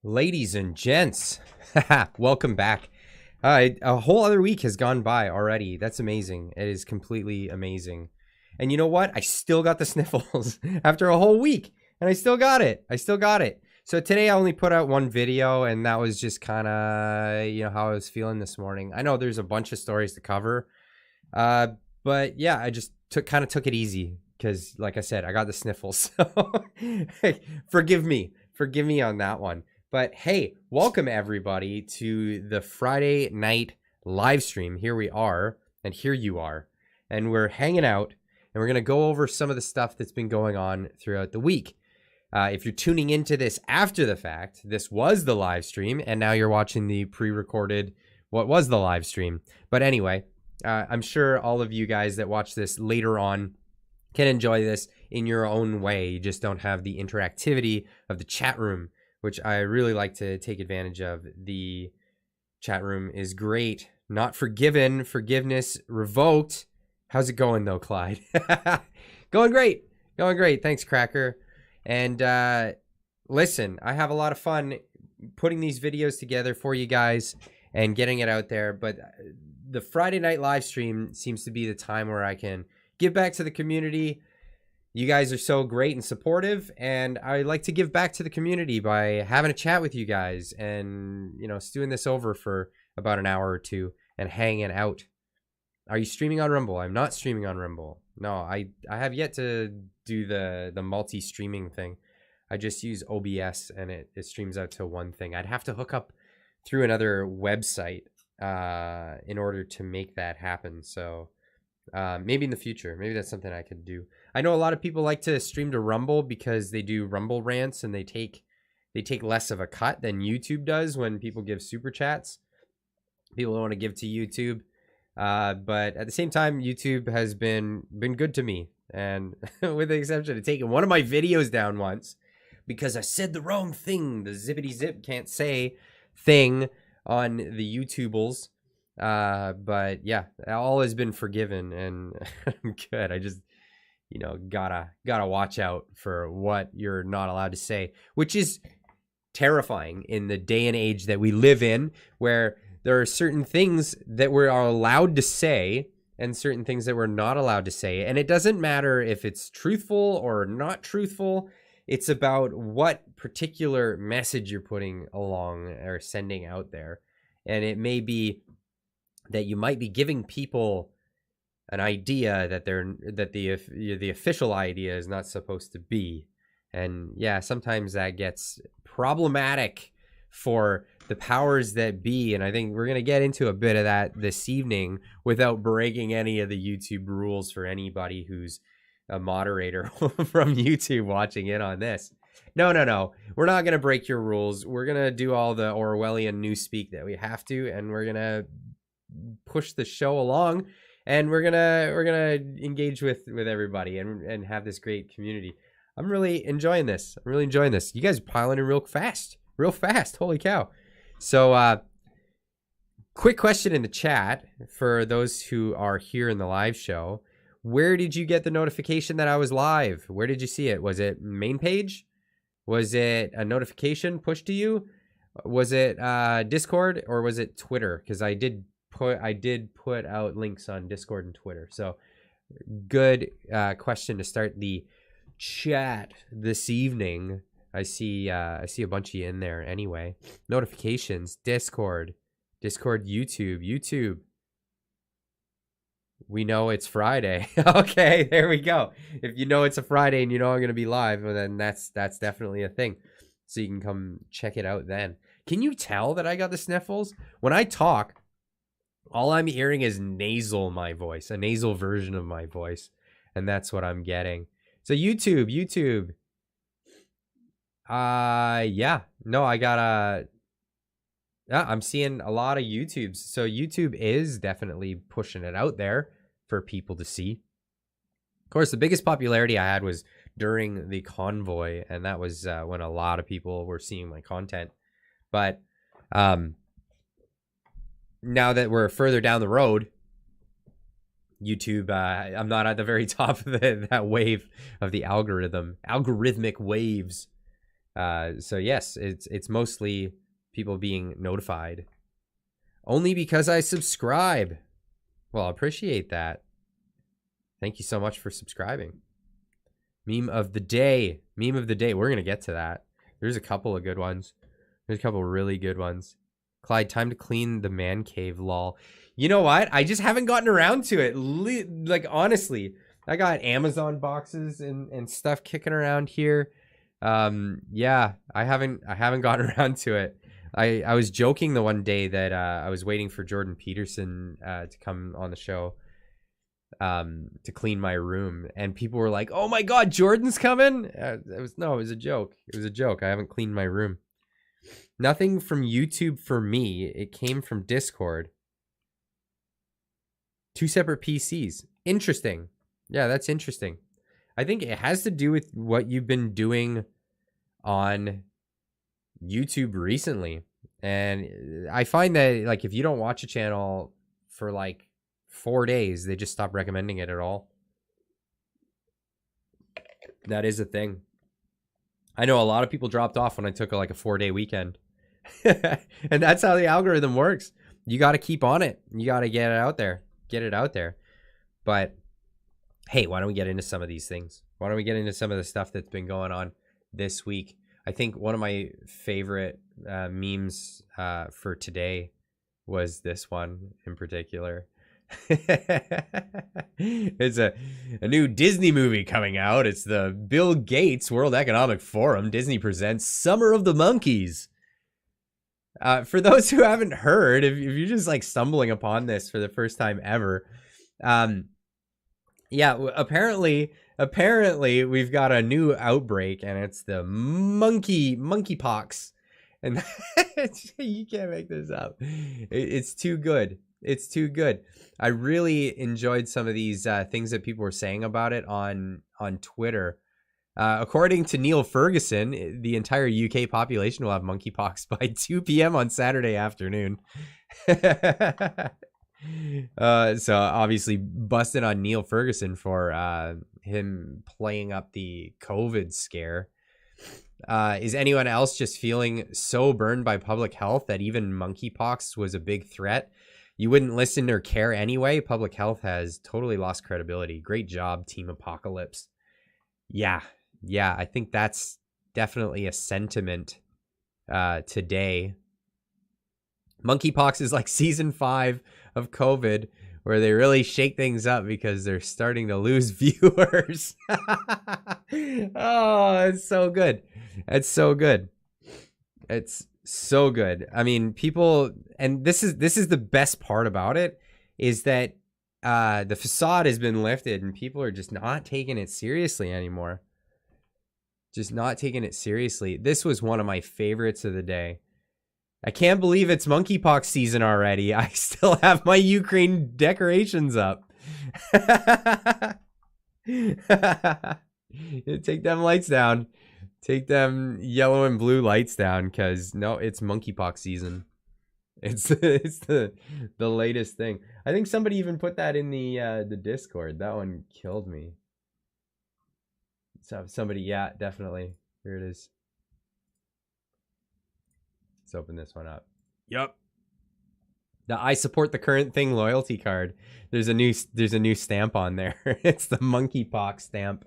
Ladies and gents, welcome back. A whole other week has gone by already. That's amazing. It is completely amazing. And you know what? I still got the sniffles after a whole week, and I still got it. So today I only put out one video, and that was just kind of, how I was feeling this morning. I know there's a bunch of stories to cover, but yeah, I just took it easy because, like I said, I got the sniffles. So forgive me on that one. But hey, welcome everybody to the Friday night live stream. Here we are, and here you are, and we're hanging out, and we're going to go over some of the stuff that's been going on throughout the week. If you're tuning into this after the fact, this was the live stream, and now you're watching the pre-recorded what was the live stream. But anyway, I'm sure all of you guys that watch this later on can enjoy this in your own way. You just don't have the interactivity of the chat room, which I really like to take advantage of. The chat room is great. Not forgiven, forgiveness revoked. How's it going though, Clyde? Going great. Thanks, Cracker. And listen, I have a lot of fun putting these videos together for you guys and getting it out there. But the Friday night live stream seems to be the time where I can give back to the community. You guys are so great and supportive, and I like to give back to the community by having a chat with you guys and, stewing this over for about an hour or two and hanging out. Are you streaming on Rumble? I'm not streaming on Rumble. No, I have yet to do the multi-streaming thing. I just use OBS, and it streams out to one thing. I'd have to hook up through another website in order to make that happen. So maybe in the future, maybe that's something I could do. I know a lot of people like to stream to Rumble because they do Rumble rants and they take less of a cut than YouTube does when people give super chats. People don't want to give to YouTube, but at the same time, YouTube has been good to me, and with the exception of taking one of my videos down once because I said the wrong thing, the zippity zip can't say thing on the YouTubles. But yeah, all has been forgiven, and I'm good. I just gotta watch out for what you're not allowed to say, which is terrifying in the day and age that we live in, where there are certain things that we are allowed to say and certain things that we're not allowed to say. And it doesn't matter if it's truthful or not truthful. It's about what particular message you're putting along or sending out there. And it may be that you might be giving people an idea that the official idea is not supposed to be. And yeah, sometimes that gets problematic for the powers that be. And I think we're going to get into a bit of that this evening without breaking any of the YouTube rules for anybody who's a moderator from YouTube watching in on this. No. We're not going to break your rules. We're going to do all the Orwellian newspeak that we have to, and we're going to push the show along, and we're gonna engage with everybody and have this great community. I'm really enjoying this. You guys are piling in real fast. Holy cow. So quick question in the chat for those who are here in the live show. Where did you get the notification that I was live? Where did you see it? Was it main page? Was it a notification pushed to you? Was it Discord, or was it Twitter? Because I did put out links on Discord and Twitter. So good question to start the chat this evening. I see a bunch of you in there anyway. Notifications, Discord, YouTube. We know it's Friday. Okay, there we go. If you know it's a Friday and you know I'm going to be live, well, then that's definitely a thing. So you can come check it out then. Can you tell that I got the sniffles? When I talk, all I'm hearing is my voice, a nasal version of my voice. And that's what I'm getting. So YouTube. Yeah. No, I'm seeing a lot of YouTubes. So YouTube is definitely pushing it out there for people to see. Of course, the biggest popularity I had was during the convoy. And that was when a lot of people were seeing my content. But, now that we're further down the road, YouTube, I'm not at the very top of that wave of the algorithmic waves So yes, it's mostly people being notified only because I subscribe. Well, I appreciate that. Thank you so much for subscribing. Meme of the day. Meme of the day. We're going to get to that. There's a couple of good ones. There's a couple of really good ones. Clyde, time to clean the man cave, lol. You know what? I just haven't gotten around to it. Like, honestly, I got Amazon boxes and stuff kicking around here. Yeah, I haven't gotten around to it. I was joking the one day that I was waiting for Jordan Peterson to come on the show to clean my room, and people were like, "Oh my God, Jordan's coming!" It was a joke. It was a joke. I haven't cleaned my room. Nothing from YouTube for me. It came from Discord. 2 separate PCs. Interesting. Yeah, that's interesting. I think it has to do with what you've been doing on YouTube recently. And I find that, like, if you don't watch a channel for like 4 days, they just stop recommending it at all. That is a thing. I know a lot of people dropped off when I took like a 4-day weekend. And that's how the algorithm works. You got to keep on it. You got to get it out there. Get it out there. But hey, why don't we get into some of these things? Why don't we get into some of the stuff that's been going on this week? I think one of my favorite memes for today was this one in particular. It's a new Disney movie coming out. It's the Bill Gates World Economic Forum. Disney presents Summer of the Monkeys. For those who haven't heard, if you're just like stumbling upon this for the first time ever, yeah, apparently we've got a new outbreak, and it's the monkeypox, and you can't make this up. It's too good. It's too good. I really enjoyed some of these things that people were saying about it on Twitter. According to Neil Ferguson, the entire UK population will have monkeypox by 2 p.m. on Saturday afternoon. So obviously busted on Neil Ferguson for him playing up the COVID scare. Is anyone else just feeling so burned by public health that even monkeypox was a big threat? You wouldn't listen or care anyway? Public health has totally lost credibility. Great job, Team Apocalypse. Yeah, I think that's definitely a sentiment today. Monkeypox is like season 5 of COVID, where they really shake things up because they're starting to lose viewers. Oh, it's so good. It's so good. It's so good. I mean, people, and this is the best part about it, is that the facade has been lifted and people are just not taking it seriously anymore. Just not taking it seriously. This was one of my favorites of the day. I can't believe it's monkeypox season already. I still have my Ukraine decorations up. Take them lights down. Take them yellow and blue lights down, because no, it's monkeypox season. It's the latest thing. I think somebody even put that in the Discord. That one killed me. So somebody, yeah, definitely. Here it is. Let's open this one up. Yep. The I support the current thing loyalty card. There's a new stamp on there. It's the monkeypox stamp.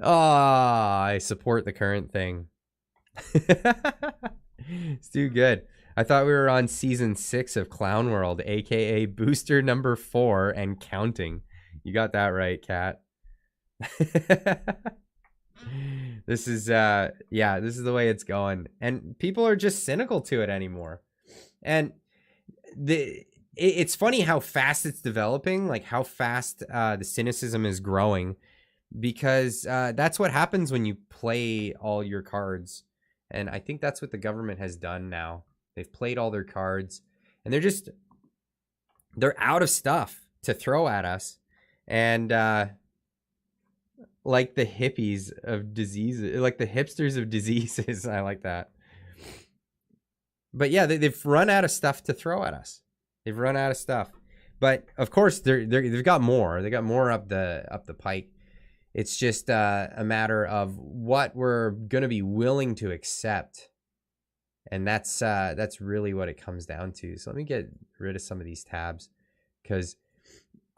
I support the current thing. It's too good. I thought we were on season 6 of Clown World, aka booster number 4 and counting. You got that right, Kat. This is this is the way it's going, and people are just cynical to it anymore. And it's funny how fast it's developing, like how fast the cynicism is growing, because that's what happens when you play all your cards. And I think that's what the government has done now. They've played all their cards, and they're out of stuff to throw at us. And like the hippies of diseases, like the hipsters of diseases. I like that. But yeah, they've run out of stuff to throw at us. They've run out of stuff. But of course, they've got more. They got more up the pike. It's just a matter of what we're going to be willing to accept. And that's really what it comes down to. So let me get rid of some of these tabs, because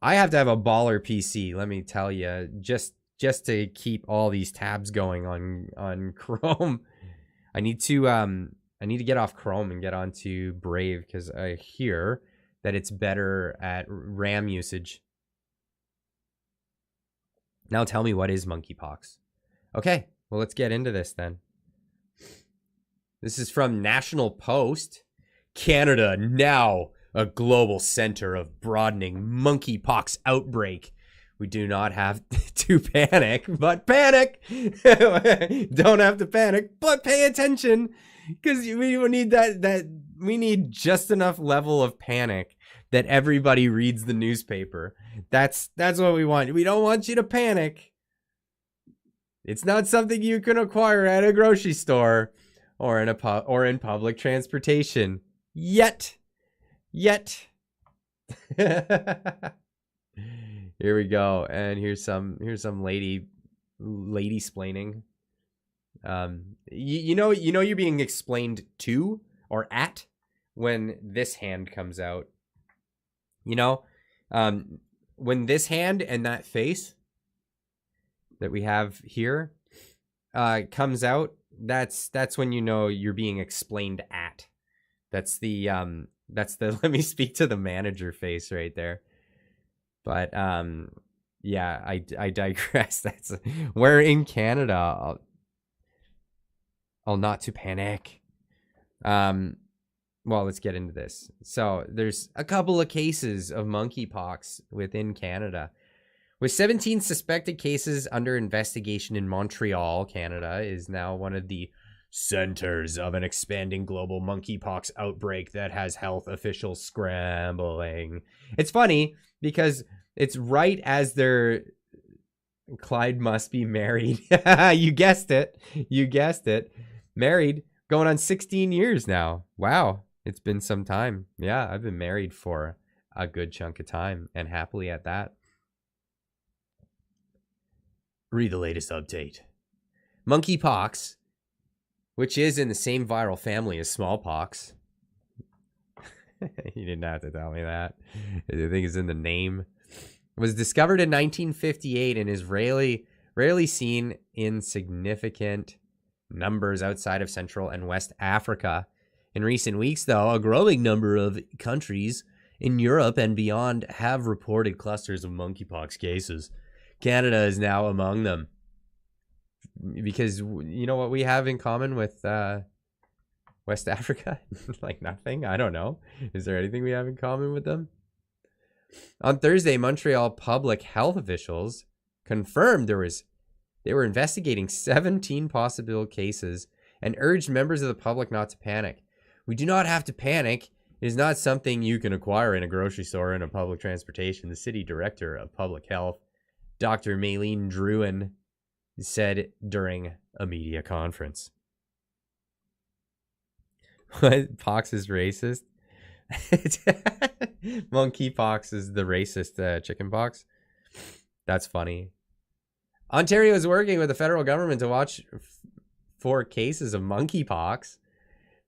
I have to have a baller PC, let me tell you, just to keep all these tabs going on Chrome. I need to get off Chrome and get onto Brave, because I hear that it's better at RAM usage. Now tell me, what is monkeypox? Okay, well, let's get into this then. This is from National Post. Canada now a global center of broadening monkeypox outbreak. We do not have to panic, but panic. Don't have to panic, but pay attention, because we need that we need just enough level of panic that everybody reads the newspaper. That's what we want. We don't want you to panic. It's not something you can acquire at a grocery store or in public transportation yet. Here we go. And here's some lady splaining. You know you're being explained to or at when this hand comes out. When this hand and that face that we have here comes out, that's when you know you're being explained at. That's the let me speak to the manager face right there. But yeah, I digress. We're in Canada. I'll not to panic. Well, let's get into this. So there's a couple of cases of monkeypox within Canada. With 17 suspected cases under investigation in Montreal, Canada is now one of the centers of an expanding global monkeypox outbreak that has health officials scrambling. It's funny because it's right as Clyde must be married. You guessed it. Married, going on 16 years now. Wow. It's been some time. Yeah, I've been married for a good chunk of time, and happily at that. Read the latest update. Monkeypox, which is in the same viral family as smallpox. You didn't have to tell me that. I think it's in the name. Was discovered in 1958 and is rarely seen in significant numbers outside of Central and West Africa. In recent weeks, though, a growing number of countries in Europe and beyond have reported clusters of monkeypox cases. Canada is now among them. Because you know what we have in common with West Africa? Like nothing? I don't know. Is there anything we have in common with them? On Thursday, Montreal public health officials confirmed they were investigating 17 possible cases and urged members of the public not to panic. We do not have to panic. It is not something you can acquire in a grocery store or in a public transportation, the city director of public health, Dr. Maylene Drouin, said during a media conference. What? Pox is racist? Monkeypox is the racist chicken pox. That's funny. Ontario is working with the federal government to watch for cases of monkeypox.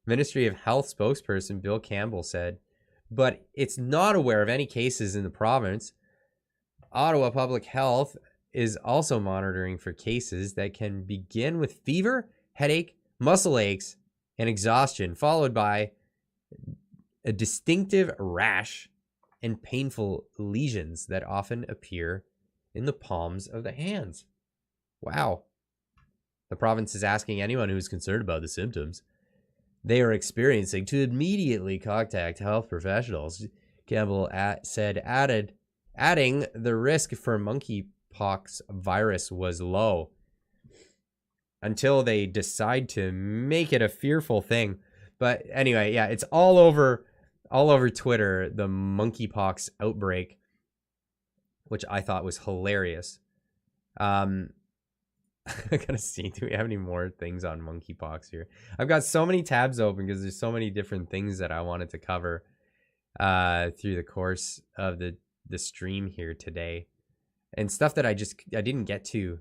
Ministry of Health spokesperson Bill Campbell said, but it's not aware of any cases in the province. Ottawa Public Health is also monitoring for cases that can begin with fever, headache, muscle aches, and exhaustion, followed by a distinctive rash and painful lesions that often appear in the palms of the hands. Wow. The province is asking anyone who's concerned about the symptoms they are experiencing to immediately contact health professionals, Campbell adding the risk for monkeypox virus was low until they decide to make it a fearful thing. But anyway, yeah, it's all over Twitter, the monkeypox outbreak, which I thought was hilarious. I gotta see, do we have any more things on monkeypox here? I've got so many tabs open because there's so many different things that I wanted to cover through the course of the stream here today. and stuff that I didn't get to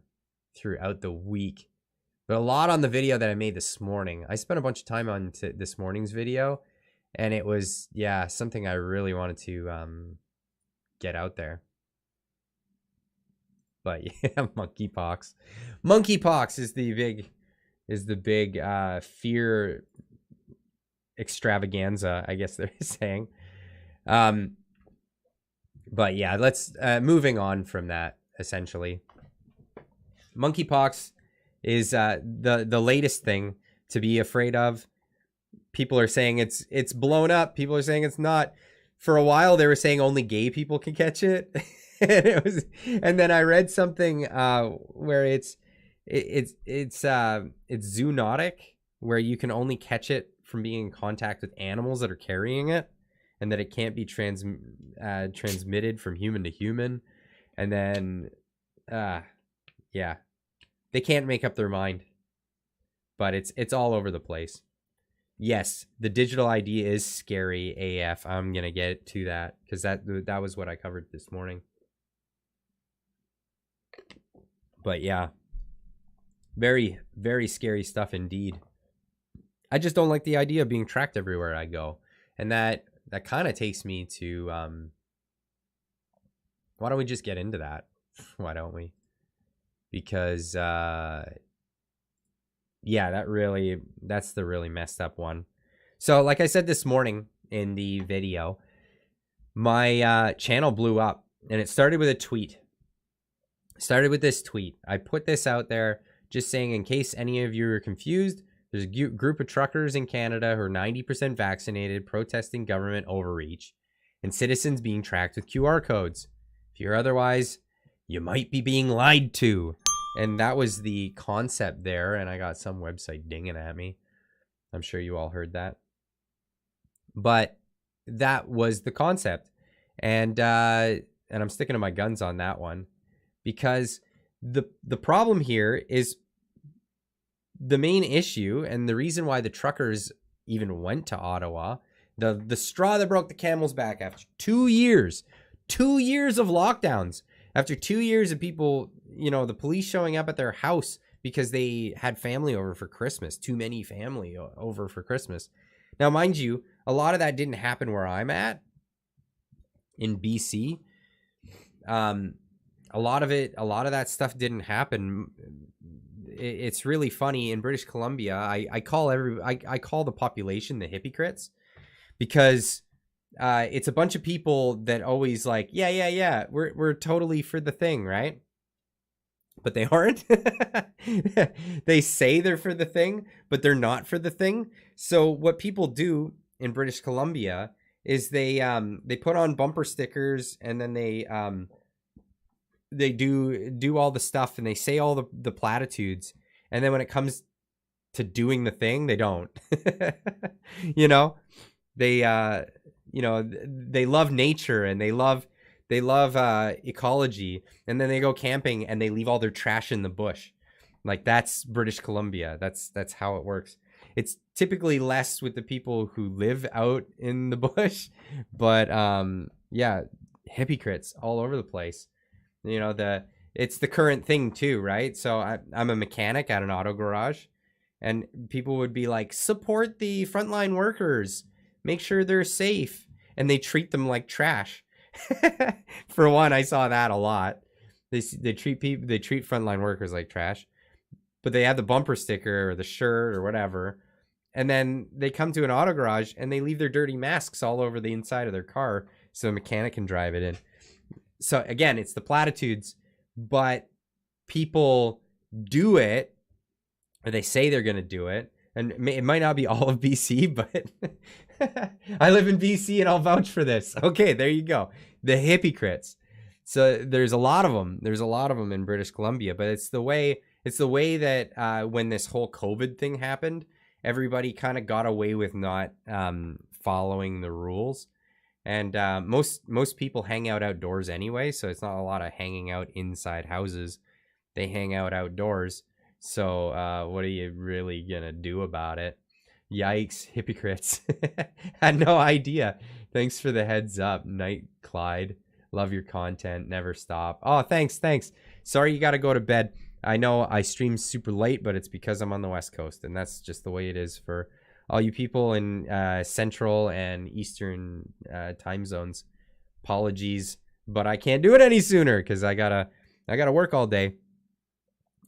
throughout the week. But a lot on the video that I made this morning. I spent a bunch of time on this morning's video, and it was, yeah, something I really wanted to get out there. But yeah, monkeypox. Monkeypox is the big fear extravaganza, I guess they're saying. But yeah, let's moving on from that. Essentially, monkeypox is the latest thing to be afraid of. People are saying it's blown up. People are saying it's not. For a while, they were saying only gay people can catch it, and then I read something where it's zoonotic, where you can only catch it from being in contact with animals that are carrying it, and that it can't be transmitted from human to human. And then, yeah, they can't make up their mind, but it's all over the place. Yes, the digital ID is scary AF. I'm gonna get to that because that was what I covered this morning. But yeah, very, very scary stuff indeed. I just don't like the idea of being tracked everywhere I go, and that kind of takes me to why don't we just get into that? Why don't we? Because yeah, that's the really messed up one. So like I said this morning in the video, my channel blew up, and it started with a tweet. Started with this tweet. I put this out there just saying, in case any of you are confused, there's a group of truckers in Canada who are 90% vaccinated protesting government overreach and citizens being tracked with QR codes. If you're otherwise, you might be being lied to. And that was the concept there, and I got some website dinging at me. I'm sure you all heard that. But that was the concept. And I'm sticking to my guns on that one, because the problem here is the main issue, and the reason why the truckers even went to Ottawa, the straw that broke the camel's back after 2 years of lockdowns, after 2 years of people, the police showing up at their house because they had family over for Christmas, too many family over for Christmas. Now, mind you, a lot of that didn't happen where I'm at in BC. A lot of that stuff didn't happen. It's really funny. In British Columbia, I call the population the hypocrites, because it's a bunch of people that always like, yeah, we're totally for the thing, right? But they aren't. They say they're for the thing, but they're not for the thing. So what people do in British Columbia is they put on bumper stickers, and then they do all the stuff, and they say all the platitudes, and then when it comes to doing the thing, they don't. They they love nature, and they love ecology, and then they go camping and they leave all their trash in the bush. Like, that's British Columbia. That's how it works. It's typically less with the people who live out in the bush, but yeah, hypocrites all over the place. It's the current thing too, right? So I'm a mechanic at an auto garage, and people would be like, support the frontline workers, make sure they're safe, and they treat them like trash. For one, I saw that a lot. They treat frontline workers like trash, but they have the bumper sticker or the shirt or whatever, and then they come to an auto garage and they leave their dirty masks all over the inside of their car so a mechanic can drive it in. So again, it's the platitudes, but people do it, or they say they're going to do it. And it might not be all of BC, but I live in BC and I'll vouch for this. Okay, there you go. The hypocrites. So there's a lot of them. There's a lot of them in British Columbia, but it's the way that when this whole COVID thing happened, everybody kind of got away with not following the rules. And most people hang out outdoors anyway, so it's not a lot of hanging out inside houses. They hang out outdoors. So what are you really going to do about it? Yikes, hypocrites. Had no idea. Thanks for the heads up, Night Clyde. Love your content. Never stop. Oh, thanks. Sorry you got to go to bed. I know I stream super late, but it's because I'm on the West Coast, and that's just the way it is for all you people in Central and Eastern time zones. Apologies, but I can't do it any sooner because I gotta work all day,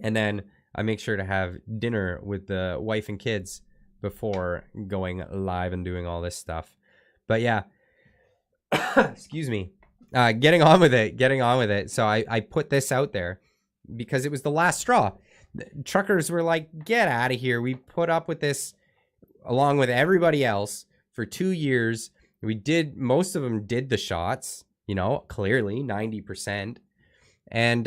and then I make sure to have dinner with the wife and kids before going live and doing all this stuff. But yeah, excuse me. Getting on with it. So I put this out there because it was the last straw. The truckers were like, get out of here. We put up with this along with everybody else for 2 years. Most of them did the shots, clearly 90%. And,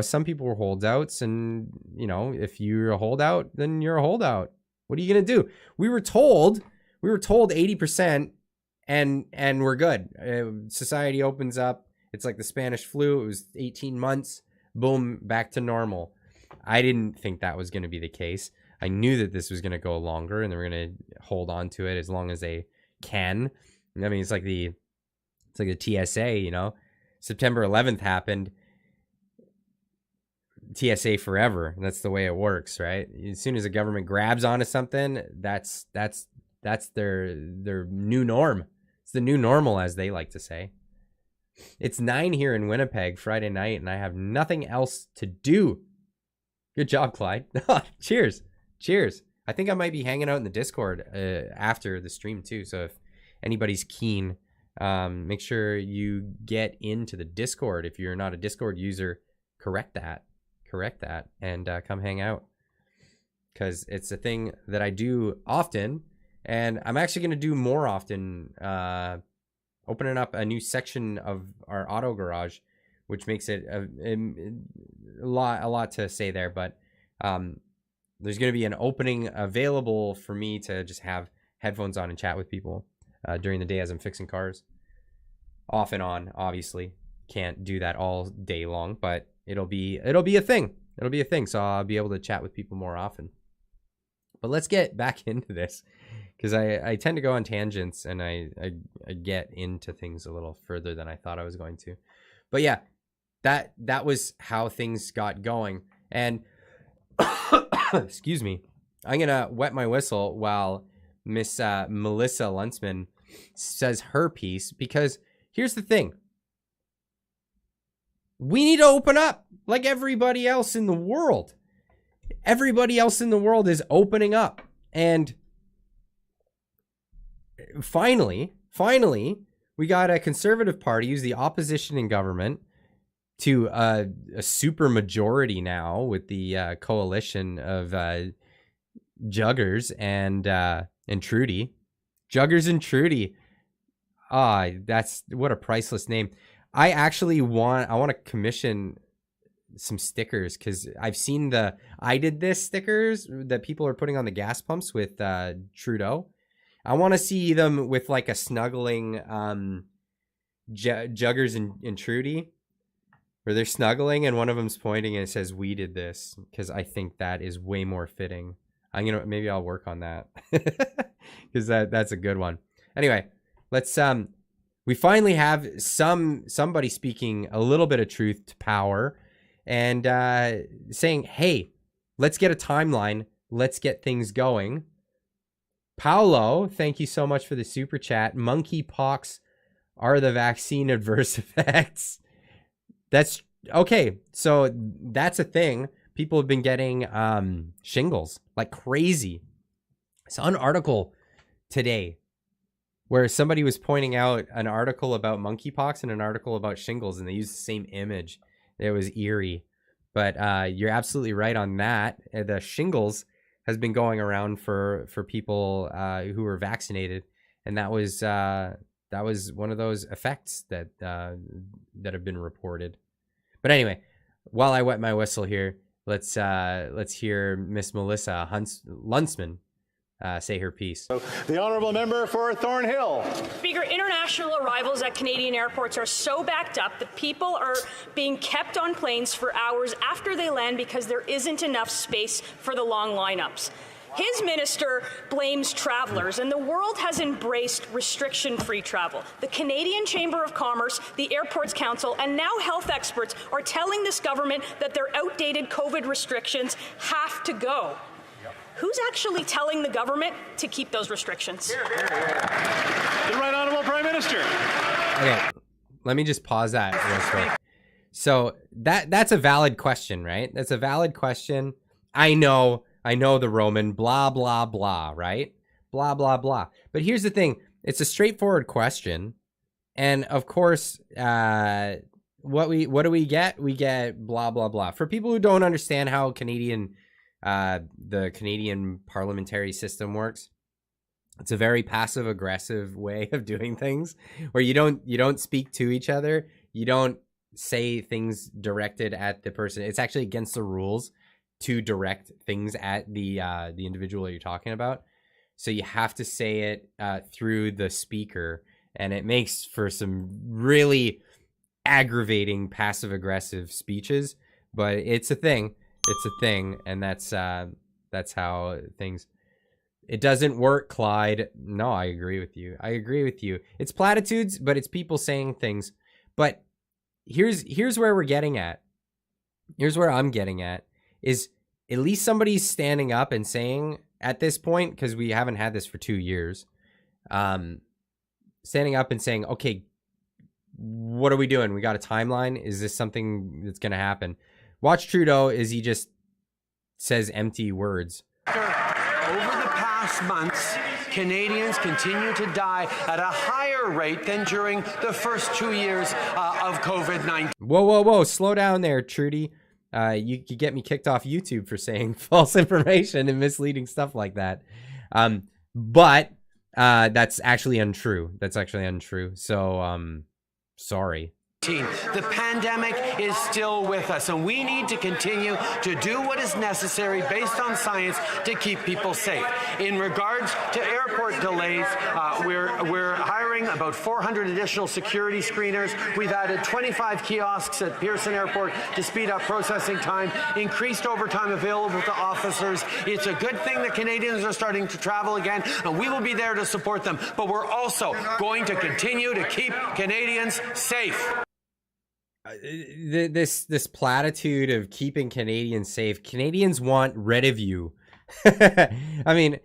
some people were holdouts, and, if you're a holdout, then you're a holdout. What are you going to do? We were told 80%. And we're good. Society opens up. It's like the Spanish flu. It was 18 months. Boom, back to normal. I didn't think that was going to be the case. I knew that this was going to go longer, and they were going to hold on to it as long as they can. I mean, it's like the TSA. September 11th happened. TSA forever. That's the way it works, right? As soon as the government grabs onto something, that's their new norm. It's the new normal, as they like to say. It's 9 here in Winnipeg, Friday night, and I have nothing else to do. Good job, Clyde. Cheers. I think I might be hanging out in the Discord after the stream too. So if anybody's keen, make sure you get into the Discord. If you're not a Discord user, correct that, and come hang out, because it's a thing that I do often. And I'm actually going to do more often, opening up a new section of our auto garage, which makes it a lot to say there. But there's going to be an opening available for me to just have headphones on and chat with people during the day as I'm fixing cars. Off and on, obviously. Can't do that all day long, but it'll be a thing. So I'll be able to chat with people more often. But let's get back into this, because I tend to go on tangents, and I get into things a little further than I thought I was going to. But yeah, that was how things got going. And excuse me, I'm gonna wet my whistle while Miss Melissa Luntzman says her piece, because here's the thing: we need to open up like everybody else in the world. Everybody else in the world is opening up. And finally, we got a conservative party who's the opposition in government to a super majority now with the coalition of Juggers and Trudy. Juggers and Trudy. That's what a priceless name. I want to commission some stickers, because I've seen the I did this stickers that people are putting on the gas pumps with Trudeau. I want to see them with like a snuggling Juggers and Trudy, where they're snuggling and one of them's pointing and it says "We did this," because I think that is way more fitting. Maybe I'll work on that, because that's a good one. Anyway, let's we finally have somebody speaking a little bit of truth to power, and saying, hey, let's get a timeline. Let's get things going. Paolo, thank you so much for the super chat. Monkeypox are the vaccine adverse effects. That's okay. So that's a thing. People have been getting shingles like crazy. I saw an article today where somebody was pointing out an article about monkeypox and an article about shingles, and they used the same image. It was eerie. But you're absolutely right on that. The shingles has been going around for people who were vaccinated, and that was one of those effects that have been reported. But anyway, while I wet my whistle here, let's hear Miss Melissa Luntzman say her piece. The honourable member for Thornhill. Speaker, international arrivals at Canadian airports are so backed up that people are being kept on planes for hours after they land because there isn't enough space for the long lineups. His minister blames travelers, and the world has embraced restriction-free travel. The Canadian Chamber of Commerce, the Airports Council, and now health experts are telling this government that their outdated COVID restrictions have to go. Who's actually telling the government to keep those restrictions? The Right Honourable Prime Minister. Okay, let me just pause that real quick. So that's a valid question, right? That's a valid question. I know the Roman, blah, blah, blah, right? Blah, blah, blah. But here's the thing. It's a straightforward question. And of course, what do we get? We get blah, blah, blah. For people who don't understand how the Canadian parliamentary system works, it's a very passive aggressive way of doing things where you don't speak to each other. You don't say things directed at the person. It's actually against the rules to direct things at the individual that you're talking about. So you have to say it through the speaker, and it makes for some really aggravating passive aggressive speeches, but it's a thing. It's a thing, and that's how things. It doesn't work, Clyde. No, I agree with you. I agree with you. It's platitudes, but it's people saying things. But here's where we're getting at. Here's where I'm getting at is at least somebody's standing up and saying at this point, because we haven't had this for 2 years, standing up and saying, okay, what are we doing? We got a timeline. Is this something that's going to happen? Watch Trudeau as he just says empty words. Over the past months, Canadians continue to die at a higher rate than during the first 2 years of COVID-19. Whoa. Slow down there, Trudy. You get me kicked off YouTube for saying false information and misleading stuff like that. But that's actually untrue. So, sorry. The pandemic is still with us, and we need to continue to do what is necessary based on science to keep people safe. In regards to airport delays, we're hiring about 400 additional security screeners. We've added 25 kiosks at Pearson Airport to speed up processing time, increased overtime available to officers. It's a good thing that Canadians are starting to travel again, and we will be there to support them. But we're also going to continue to keep Canadians safe. This platitude of keeping Canadians safe. Canadians want rid of you. I mean,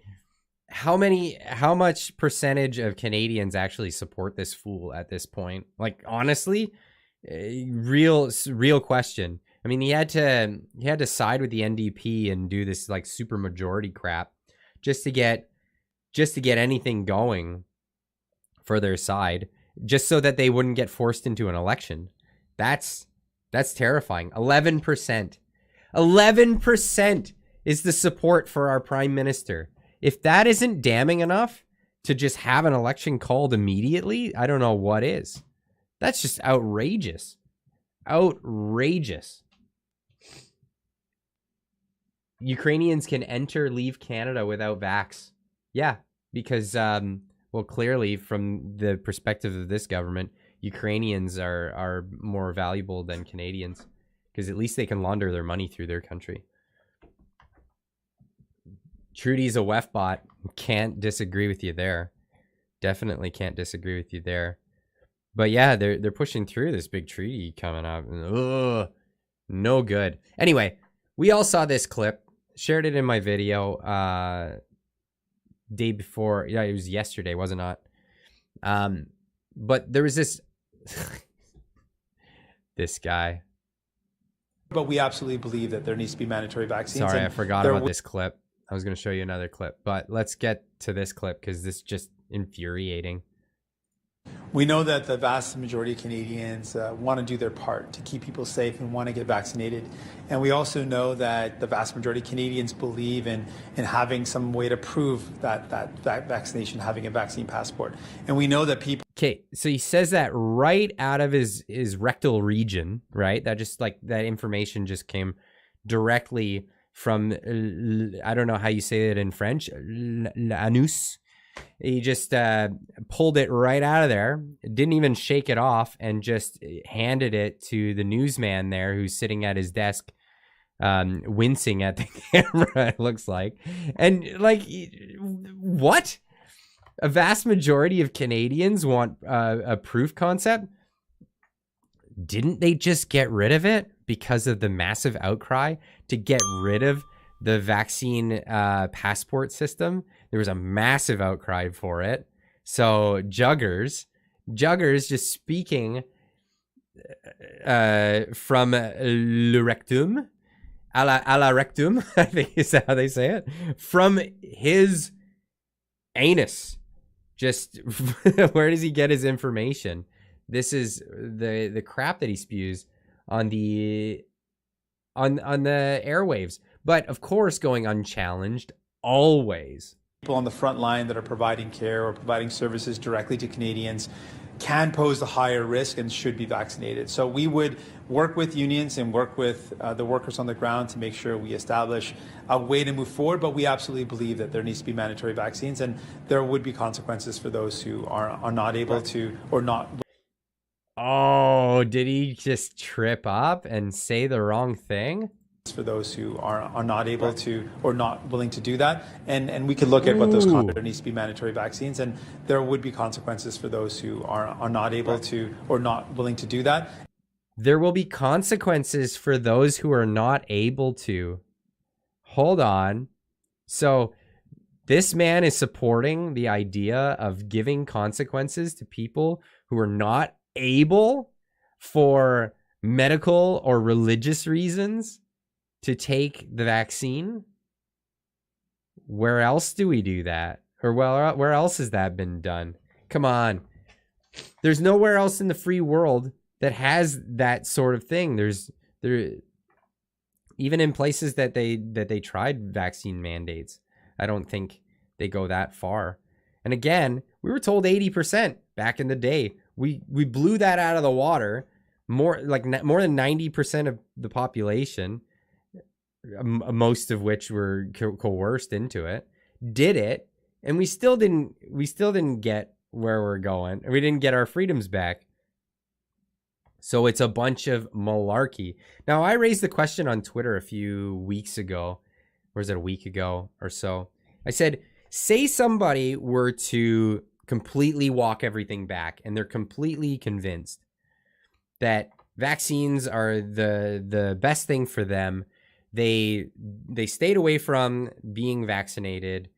how much percentage of Canadians actually support this fool at this point? Like, honestly, real question. I mean, he had to side with the NDP and do this like super majority crap just to get anything going for their side, just so that they wouldn't get forced into an election. That's terrifying. 11%. 11% is the support for our prime minister. If that isn't damning enough to just have an election called immediately, I don't know what is. That's just outrageous. Outrageous. Ukrainians can leave Canada without vax. Yeah, because, well, clearly from the perspective of this government, Ukrainians are more valuable than Canadians because at least they can launder their money through their country. Trudy's a WEF bot. Can't disagree with you there. Definitely can't disagree with you there. But yeah, they're pushing through this big treaty coming up. Ugh, no good. Anyway, we all saw this clip. Shared it in my video day before. Yeah, it was yesterday, was it not? But there was this this guy. But we absolutely believe that there needs to be mandatory vaccines. Sorry, I forgot about this clip. I was going to show you another clip, but let's get to this clip because this is just infuriating. We know that the vast majority of Canadians want to do their part to keep people safe and want to get vaccinated. And we also know that the vast majority of Canadians believe in having some way to prove that vaccination, having a vaccine passport. And we know that people... Okay, so he says that right out of his rectal region, right? That just like that information just came directly from, I don't know how you say it in French, l'anus. He just pulled it right out of there, didn't even shake it off, and just handed it to the newsman there who's sitting at his desk wincing at the camera, it looks like. And like, what? A vast majority of Canadians want a proof concept. Didn't they just get rid of it because of the massive outcry to get rid of the vaccine passport system? There was a massive outcry for it. So Juggers just speaking from le rectum, a la rectum, I think is how they say it, from his anus. Just where does he get his information? This is the crap that he spews on the airwaves, but of course going unchallenged always. People on the front line that are providing care or providing services directly to Canadians can pose a higher risk and should be vaccinated. So we would work with unions and work with the workers on the ground to make sure we establish a way to move forward, but we absolutely believe that there needs to be mandatory vaccines, and there would be consequences for those who are not able to or not. Oh, did he just trip up and say the wrong thing? For those who are not able to or not willing to do that, and we could look at what those there needs to be mandatory vaccines, and there would be consequences for those who are not able to or not willing to do that. There will be consequences for those who are not able to. Hold on. So this man is supporting the idea of giving consequences to people who are not able for medical or religious reasons to take the vaccine. Where else do we do that? Or where else has that been done? Come on. There's nowhere else in the free world that has that sort of thing. There even in places that they tried vaccine mandates, I don't think they go that far. And again, we were told 80% back in the day. We blew that out of the water. More than 90% of the population, most of which were coerced into it, did it, and we still didn't get where we're going. We didn't get our freedoms back. So it's a bunch of malarkey. Now, I raised the question on Twitter a few weeks ago, or is it a week ago or so? I said, say somebody were to completely walk everything back, and they're completely convinced that vaccines are the best thing for them. They stayed away from being vaccinated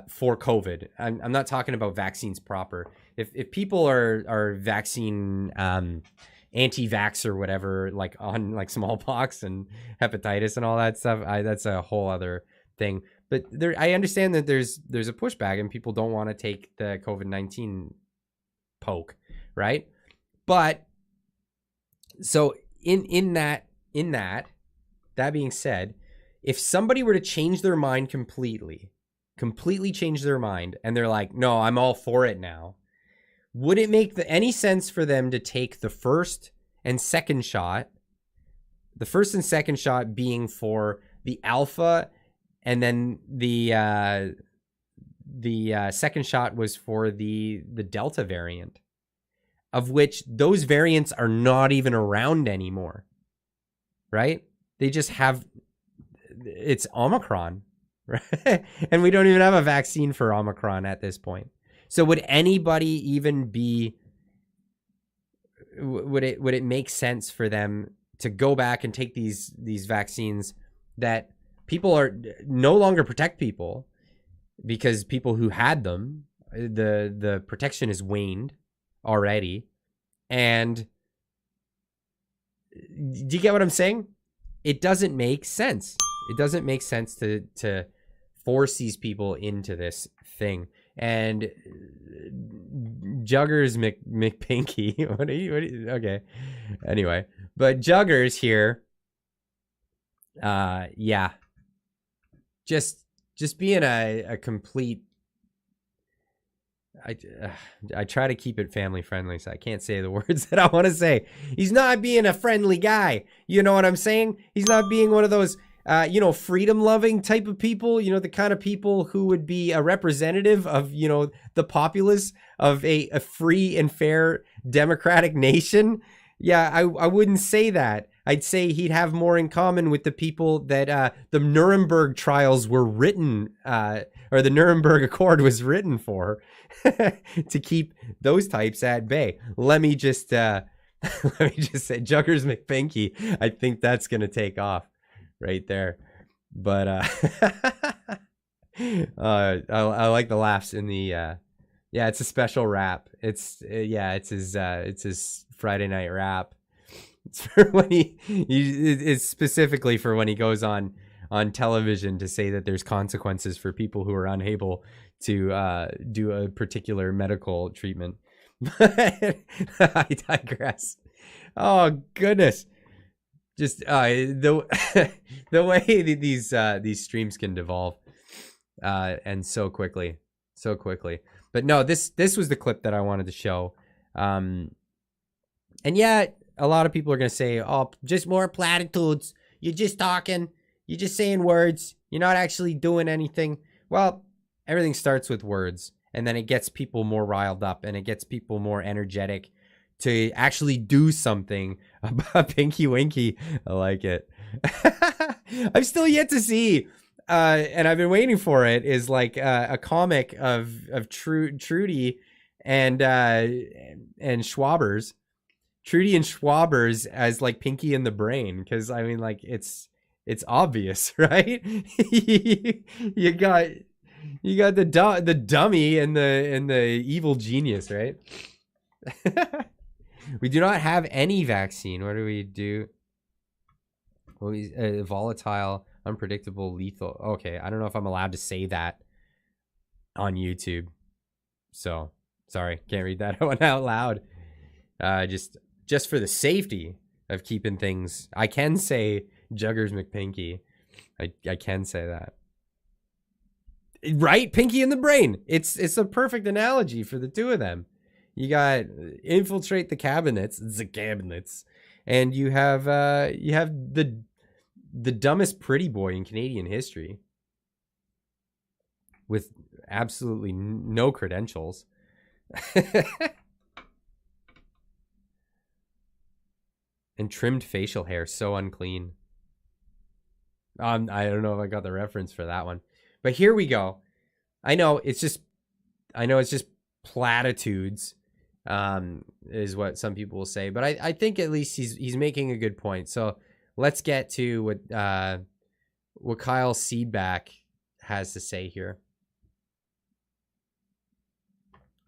for COVID. I'm not talking about vaccines proper. If people are vaccine anti-vax or whatever, like on like smallpox and hepatitis and all that stuff, that's a whole other thing. But I understand that there's a pushback and people don't want to take the COVID-19 poke, right? But so in that being said, if somebody were to change their mind completely change their mind, and they're like, no, I'm all for it now, would it make any sense for them to take the first and second shot? The first and second shot being for the alpha, and then the second shot was for the Delta variant, of which those variants are not even around anymore, right? They just have, it's Omicron, right? And we don't even have a vaccine for Omicron at this point. So would anybody even would it make sense for them to go back and take these vaccines that people are no longer protect people, because people who had them, the protection is waned already? And do you get what I'm saying? It doesn't make sense. It doesn't make sense to force these people into this thing. And Juggers McPinky, what are you? Okay. Anyway, but Juggers here, yeah, just being a complete. I try to keep it family friendly, so I can't say the words that I want to say. He's not being a friendly guy. You know what I'm saying? He's not being one of those, freedom loving type of people, the kind of people who would be a representative of, the populace of a free and fair democratic nation. Yeah, I wouldn't say that. I'd say he'd have more in common with the people that the Nuremberg trials were written, or the Nuremberg Accord was written for, to keep those types at bay. Let me just say, Juggers McPinky. I think that's gonna take off right there. But I like the laughs in the. Yeah, it's a special rap. It's his Friday night rap. It's for when it's specifically for when he goes on television to say that there's consequences for people who are unable to do a particular medical treatment. I digress. Oh goodness. Just the way these streams can devolve and so quickly. But no, this was the clip that I wanted to show. And yeah, a lot of people are going to say, oh, just more platitudes. You're just talking. You're just saying words. You're not actually doing anything. Well, everything starts with words. And then it gets people more riled up. And it gets people more energetic to actually do something about Pinky Winky. I like it. I've still yet to see... and I've been waiting for it, is like a comic of Trudy and Schwabers. Trudy and Schwabers as like Pinky in the Brain, because I mean, like it's obvious, right? you got the dummy and the evil genius, right? We do not have any vaccine. What do we do? Well, volatile, unpredictable, lethal. Okay, I don't know if I'm allowed to say that on YouTube. So, sorry, can't read that one out loud. Just for the safety of keeping things, I can say Juggers McPinky. I can say that. Right? Pinky in the Brain. It's a perfect analogy for the two of them. You got infiltrate the cabinets, and you have the dumbest pretty boy in Canadian history with absolutely no credentials. And trimmed facial hair, so unclean. I don't know if I got the reference for that one, but here we go. I know it's just platitudes, is what some people will say, but I think at least he's making a good point. So let's get to what Kyle Seedback has to say here.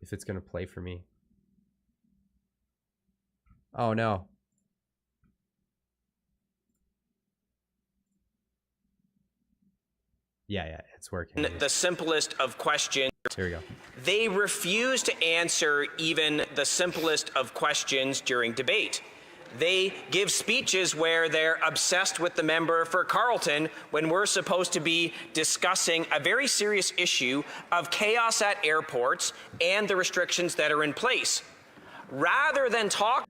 If it's gonna play for me. Oh no. Yeah, it's working. The simplest of questions. Here we go. They refuse to answer even the simplest of questions during debate. They give speeches where they're obsessed with the member for Carleton when we're supposed to be discussing a very serious issue of chaos at airports and the restrictions that are in place. Rather than talk...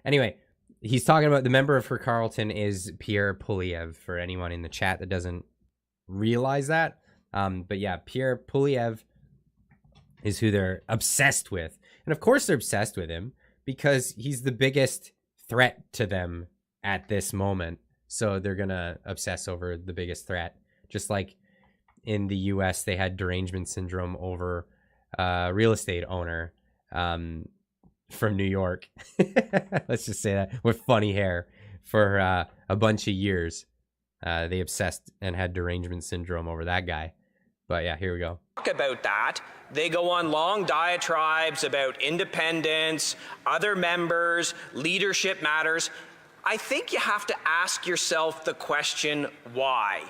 Anyway, he's talking about the member for Carleton is Pierre Poilievre, for anyone in the chat that doesn't realize that. But yeah, Pierre Poilievre is who they're obsessed with. And of course they're obsessed with him because he's the biggest threat to them at this moment. So they're going to obsess over the biggest threat. Just like in the US, they had derangement syndrome over a real estate owner from New York. Let's just say that, with funny hair for a bunch of years. They obsessed and had derangement syndrome over that guy. But yeah, here we go. Talk about that. They go on long diatribes about independence, other members, leadership matters. I think you have to ask yourself the question, why?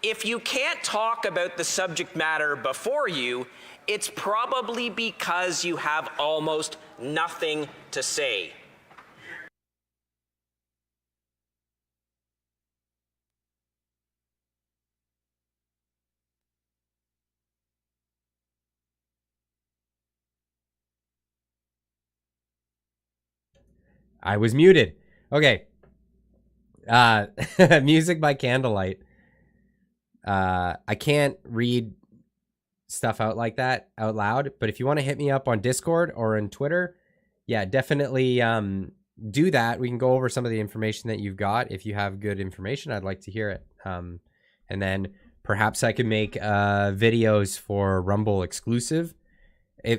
If you can't talk about the subject matter before you, it's probably because you have almost nothing to say. I was muted. Okay. Music by candlelight. I can't read stuff out like that out loud, but if you want to hit me up on Discord or on Twitter, yeah, definitely do that. We can go over some of the information that you've got. If you have good information, I'd like to hear it. And then perhaps I can make videos for Rumble exclusive.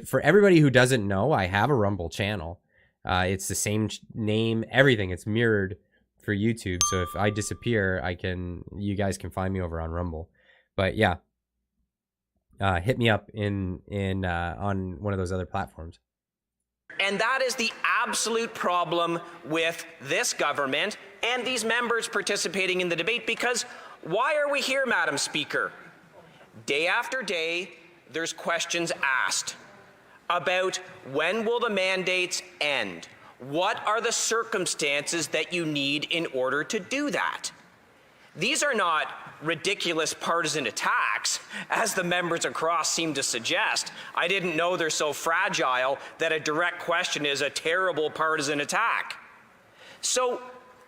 For everybody who doesn't know, I have a Rumble channel. It's the same name, everything. It's mirrored for YouTube. So if I disappear, you guys can find me over on Rumble. But yeah, hit me up on one of those other platforms. And that is the absolute problem with this government and these members participating in the debate, because why are we here, Madam Speaker? Day after day, there's questions asked about when will the mandates end? What are the circumstances that you need in order to do that? These are not ridiculous partisan attacks, as the members across seem to suggest. I didn't know they're so fragile that a direct question is a terrible partisan attack. So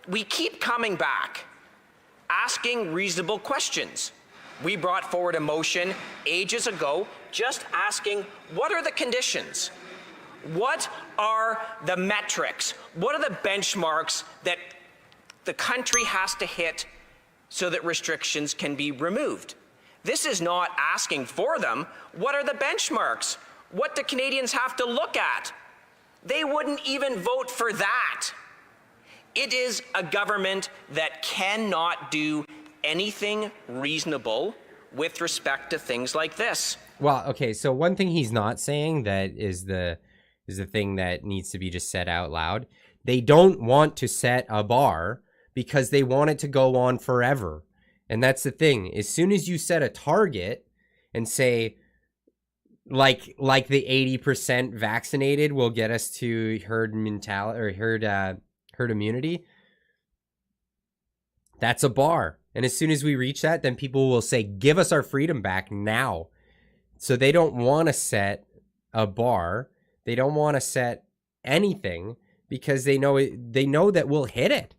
we keep coming back, asking reasonable questions. We brought forward a motion ages ago just asking, what are the conditions? What are the metrics? What are the benchmarks that the country has to hit so that restrictions can be removed? This is not asking for them. What are the benchmarks? What do Canadians have to look at? They wouldn't even vote for that. It is a government that cannot do anything reasonable with respect to things like this. Well, okay, so one thing he's not saying that is the thing that needs to be just said out loud. They don't want to set a bar because they want it to go on forever. And that's the thing. As soon as you set a target and say, like the 80% vaccinated will get us to herd mentality or herd immunity, that's a bar. And as soon as we reach that, then people will say, give us our freedom back now. So they don't want to set a bar. They don't want to set anything because they know that we'll hit it.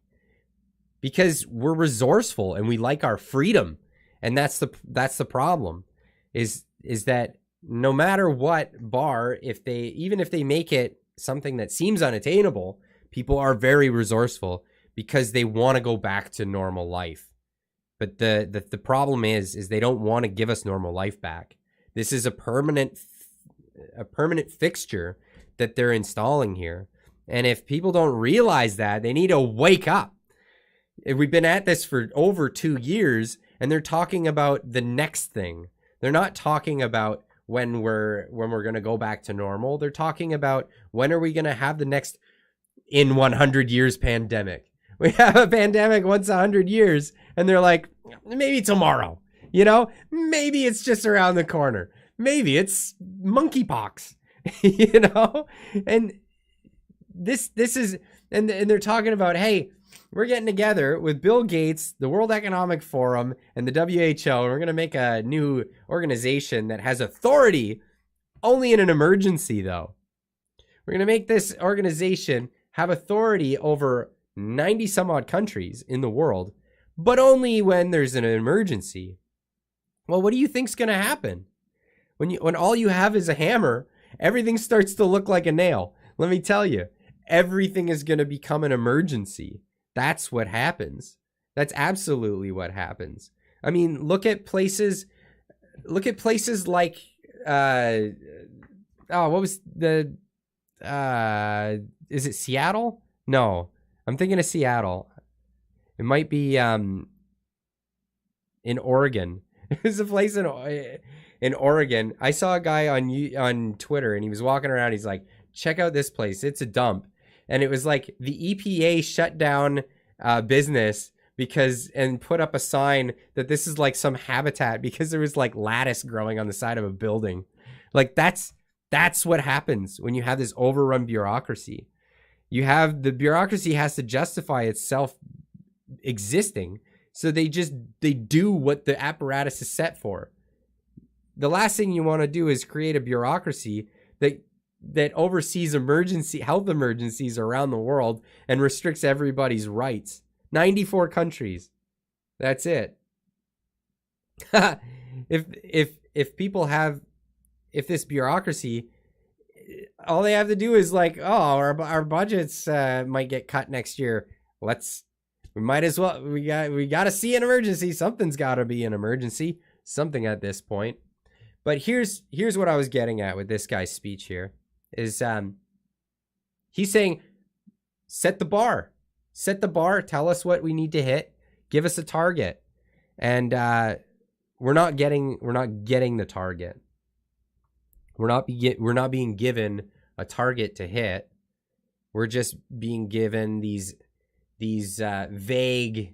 Because we're resourceful and we like our freedom. And that's the problem is that no matter what bar, even if they make it something that seems unattainable, people are very resourceful because they want to go back to normal life. But the problem is they don't want to give us normal life back. This is a permanent fixture that they're installing here. And if people don't realize that, they need to wake up. We've been at this for over 2 years, and they're talking about the next thing. They're not talking about when we're going to go back to normal. They're talking about when are we going to have the next in 100 years pandemic. We have a pandemic once 100 years, and they're like, maybe tomorrow. Maybe it's just around the corner. Maybe it's monkeypox. And this is, and they're talking about, hey, we're getting together with Bill Gates, the World Economic Forum, and the WHO, and we're going to make a new organization that has authority only in an emergency, though. We're going to make this organization have authority over 90 some odd countries in the world, but only when there's an emergency. Well, what do you think's going to happen? When all you have is a hammer, everything starts to look like a nail. Let me tell you, everything is going to become an emergency. That's what happens. That's absolutely what happens. I mean, look at places like what was the is it Seattle? No. I'm thinking of Seattle. It might be in Oregon. There's a place in Oregon. I saw a guy on Twitter, and he was walking around. He's like, check out this place. It's a dump. And it was like the EPA shut down business and put up a sign that this is like some habitat because there was like lattice growing on the side of a building. Like that's what happens when you have this overrun bureaucracy. You have the bureaucracy has to justify itself existing. So they do what the apparatus is set for. The last thing you want to do is create a bureaucracy that oversees health emergencies around the world and restricts everybody's rights. 94 countries. That's it. If this bureaucracy all they have to do is like, oh, our budgets might get cut next year. We might as well. We got to see an emergency. Something's got to be an emergency. Something at this point. But here's what I was getting at with this guy's speech here is he's saying, set the bar. Set the bar. Tell us what we need to hit. Give us a target. And we're not getting the target. We're not being given a target to hit. We're just being given these vague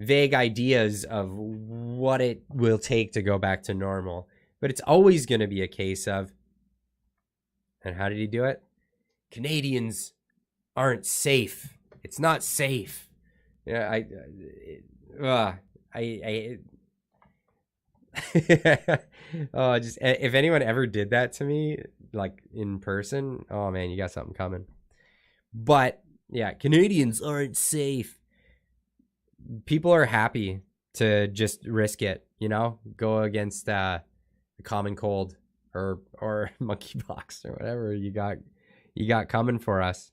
ideas of what it will take to go back to normal. But it's always going to be a case of, and how did he do it? Canadians aren't safe. It's not safe. Yeah, oh, just if anyone ever did that to me, like in person, oh man, you got something coming. But yeah, Canadians aren't safe. People are happy to just risk it, you know, go against the common cold or monkeypox or whatever you got coming for us.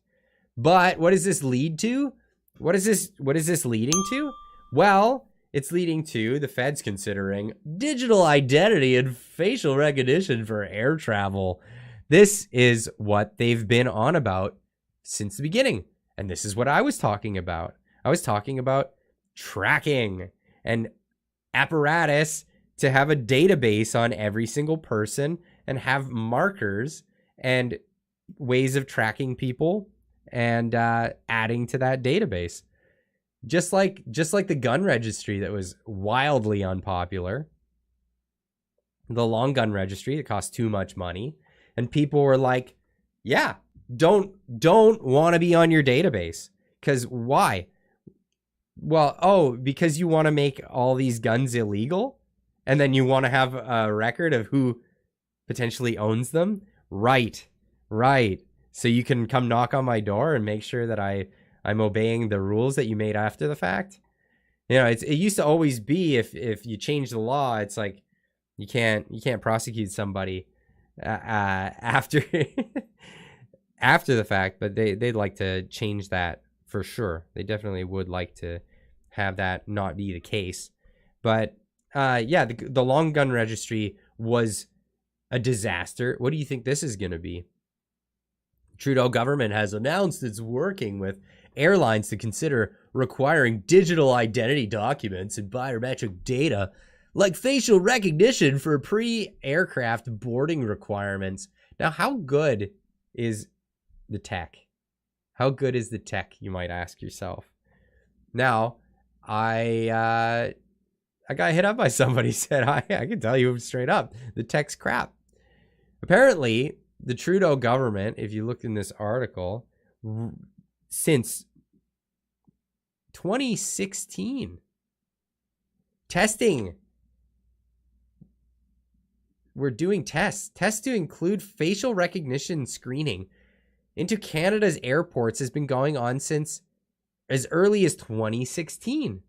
But what does this lead to? What is this leading to? Well, it's leading to the feds considering digital identity and facial recognition for air travel. This is what they've been on about since the beginning. And this is what I was talking about. I was talking about tracking and apparatus to have a database on every single person and have markers and ways of tracking people and adding to that database. Just like the gun registry that was wildly unpopular. The long gun registry, it cost too much money. And people were like, yeah, don't want to be on your database. Because why? Well, because you want to make all these guns illegal? And then you want to have a record of who potentially owns them? Right. So you can come knock on my door and make sure that I'm obeying the rules that you made after the fact. You know, it used to always be if you change the law, it's like you can't prosecute somebody after after the fact, but they'd like to change that for sure. They definitely would like to have that not be the case. But yeah, the long gun registry was a disaster. What do you think this is going to be? Trudeau government has announced it's working with airlines to consider requiring digital identity documents and biometric data like facial recognition for pre-aircraft boarding requirements. Now, how good is the tech? How good is the tech, you might ask yourself. Now, I got hit up by somebody who said, I can tell you straight up, the tech's crap. Apparently, the Trudeau government, if you look in this article, since 2016, testing. We're doing tests to include facial recognition screening into Canada's airports has been going on since as early as 2016.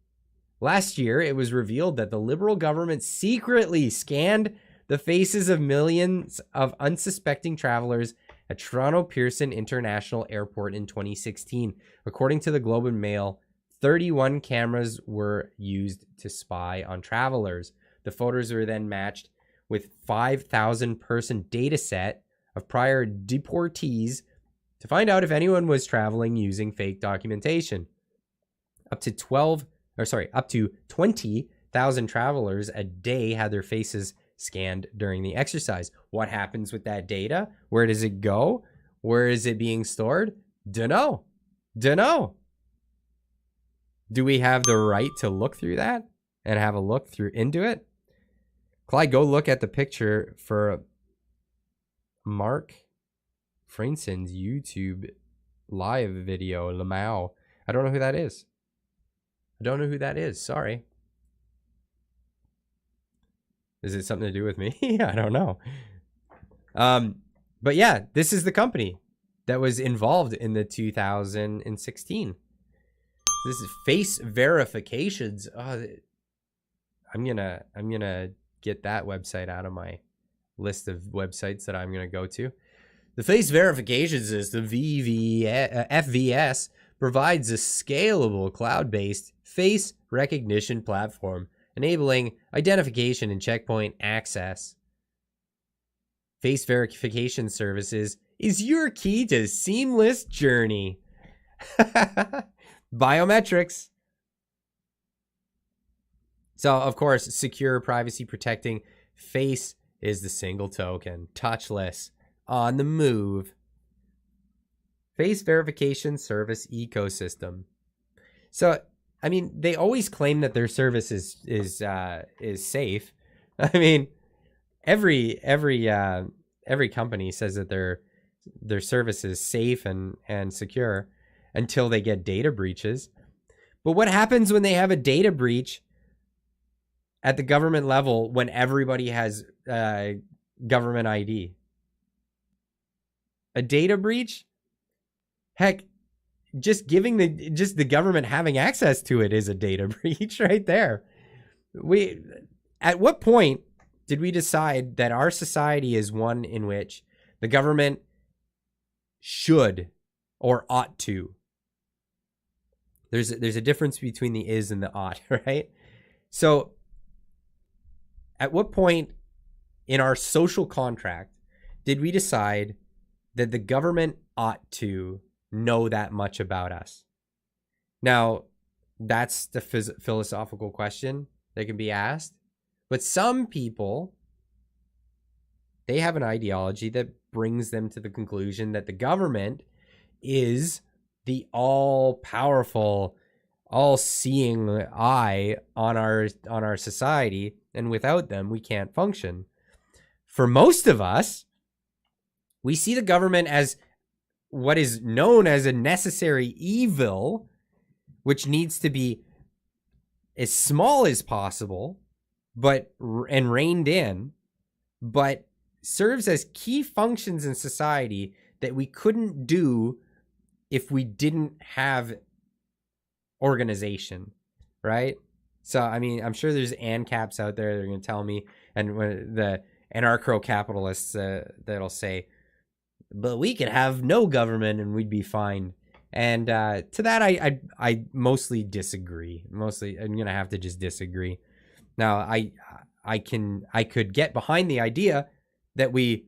Last year, it was revealed that the Liberal government secretly scanned the faces of millions of unsuspecting travelers at Toronto Pearson International Airport in 2016. According to the Globe and Mail, 31 cameras were used to spy on travelers. The photos were then matched with 5,000 person data set of prior deportees to find out if anyone was traveling using fake documentation. Up to 20,000 travelers a day had their faces scanned during the exercise. What happens with that data? Where does it go? Where is it being stored? Dunno. Do we have the right to look through that and have a look through into it? Clyde, go look at the picture for Mark Frainson's YouTube live video, Lamau. I don't know who that is. Sorry. Is it something to do with me? I don't know. But yeah, this is the company that was involved in the 2016. This is face verifications. Oh, I'm gonna get that website out of my list of websites that I'm gonna go to. The face verification system, FVS, provides a scalable cloud-based face recognition platform, enabling identification and checkpoint access. Face verification services is your key to seamless journey. Biometrics. So, of course, secure, privacy protecting. Face is the single token, touchless, on the move. Face verification service ecosystem. So, I mean, they always claim that their service is safe. I mean, every company says that their service is safe and secure until they get data breaches. But what happens when they have a data breach at the government level when everybody has government ID? A data breach? Heck, just the government having access to it is a data breach right there. At what point did we decide that our society is one in which the government should or ought to? There's a difference between the is and the ought, right? So at what point in our social contract did we decide that the government ought to know that much about us? Now, that's the philosophical question that can be asked. But some people, they have an ideology that brings them to the conclusion that the government is the all-powerful, all-seeing eye on our society, and without them, we can't function. For most of us, we see the government as what is known as a necessary evil, which needs to be as small as possible, and reined in, but serves as key functions in society that we couldn't do if we didn't have organization, right? So, I mean, I'm sure there's ANCAPs out there that are going to tell me, and when the anarcho-capitalists that'll say, but we could have no government and we'd be fine. And to that, I mostly disagree. Mostly, I'm going to have to just disagree. Now, I could get behind the idea that we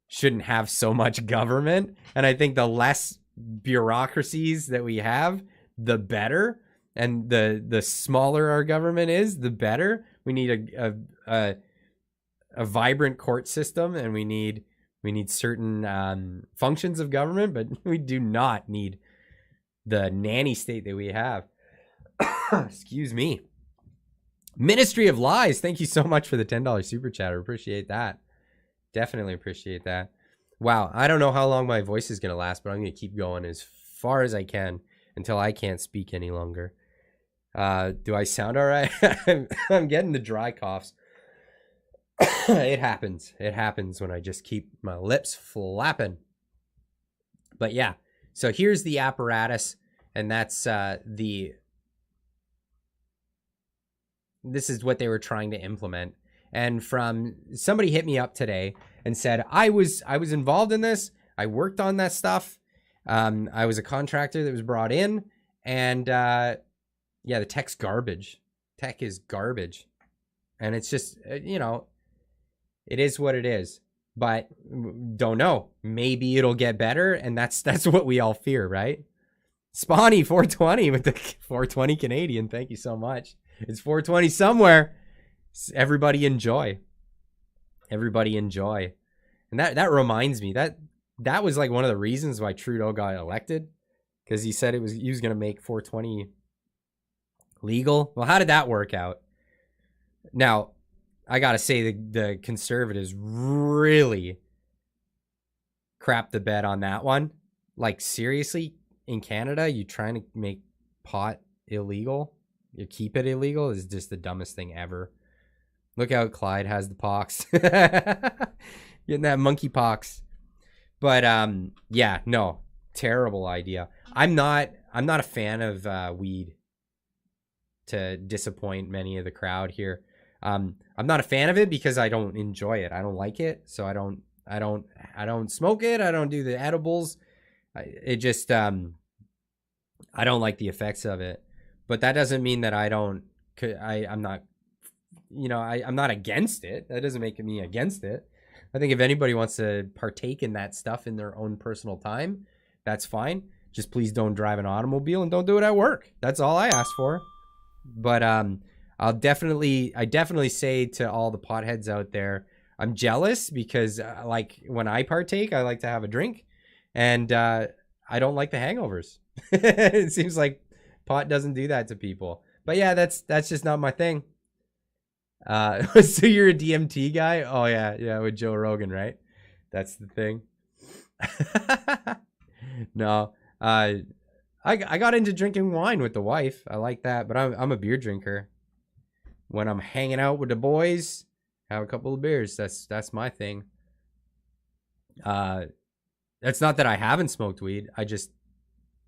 shouldn't have so much government, and I think the less bureaucracies that we have, the better, and the smaller our government is, the better. We need a vibrant court system, and we need certain functions of government, but we do not need the nanny state that we have. Excuse me. Ministry of Lies, thank you so much for the $10 super chat. I appreciate that. Definitely appreciate that. Wow, I don't know how long my voice is going to last, but I'm going to keep going as far as I can until I can't speak any longer. Do I sound all right? I'm getting the dry coughs. It happens. It happens when I just keep my lips flapping. But yeah, so here's the apparatus, and that's this is what they were trying to implement. And from somebody hit me up today and said, I was involved in this. I worked on that stuff. I was a contractor that was brought in, and yeah, the tech's garbage. Tech is garbage. And it's just, it is what it is, but don't know. Maybe it'll get better, and that's what we all fear, right? Spawny 420 with the 420 Canadian. Thank you so much. It's 420 somewhere. Everybody enjoy. Everybody enjoy. And that reminds me, that was like one of the reasons why Trudeau got elected, because he said he was going to make 420 legal. Well, how did that work out? Now, I got to say the Conservatives really crapped the bed on that one. Like, seriously, in Canada, you trying to make pot illegal? You keep it illegal is just the dumbest thing ever. Look how Clyde has the pox. Getting that monkeypox. But yeah, no, terrible idea. I'm not a fan of weed, to disappoint many of the crowd here. I'm not a fan of it because I don't enjoy it. I don't like it, so I don't I don't smoke it. I don't do the edibles. It just I don't like the effects of it. But that doesn't mean that I'm not, I'm not against it. That doesn't make me against it. I think if anybody wants to partake in that stuff in their own personal time, that's fine. Just please don't drive an automobile and don't do it at work. That's all I ask for. But I definitely say to all the potheads out there, I'm jealous because like when I partake, I like to have a drink, and I don't like the hangovers. It seems like pot doesn't do that to people. But yeah, that's just not my thing. So you're a DMT guy? Oh yeah, with Joe Rogan, right? That's the thing. No, I got into drinking wine with the wife. I like that, but I'm a beer drinker. When I'm hanging out with the boys, have a couple of beers. That's my thing. That's not that I haven't smoked weed. I just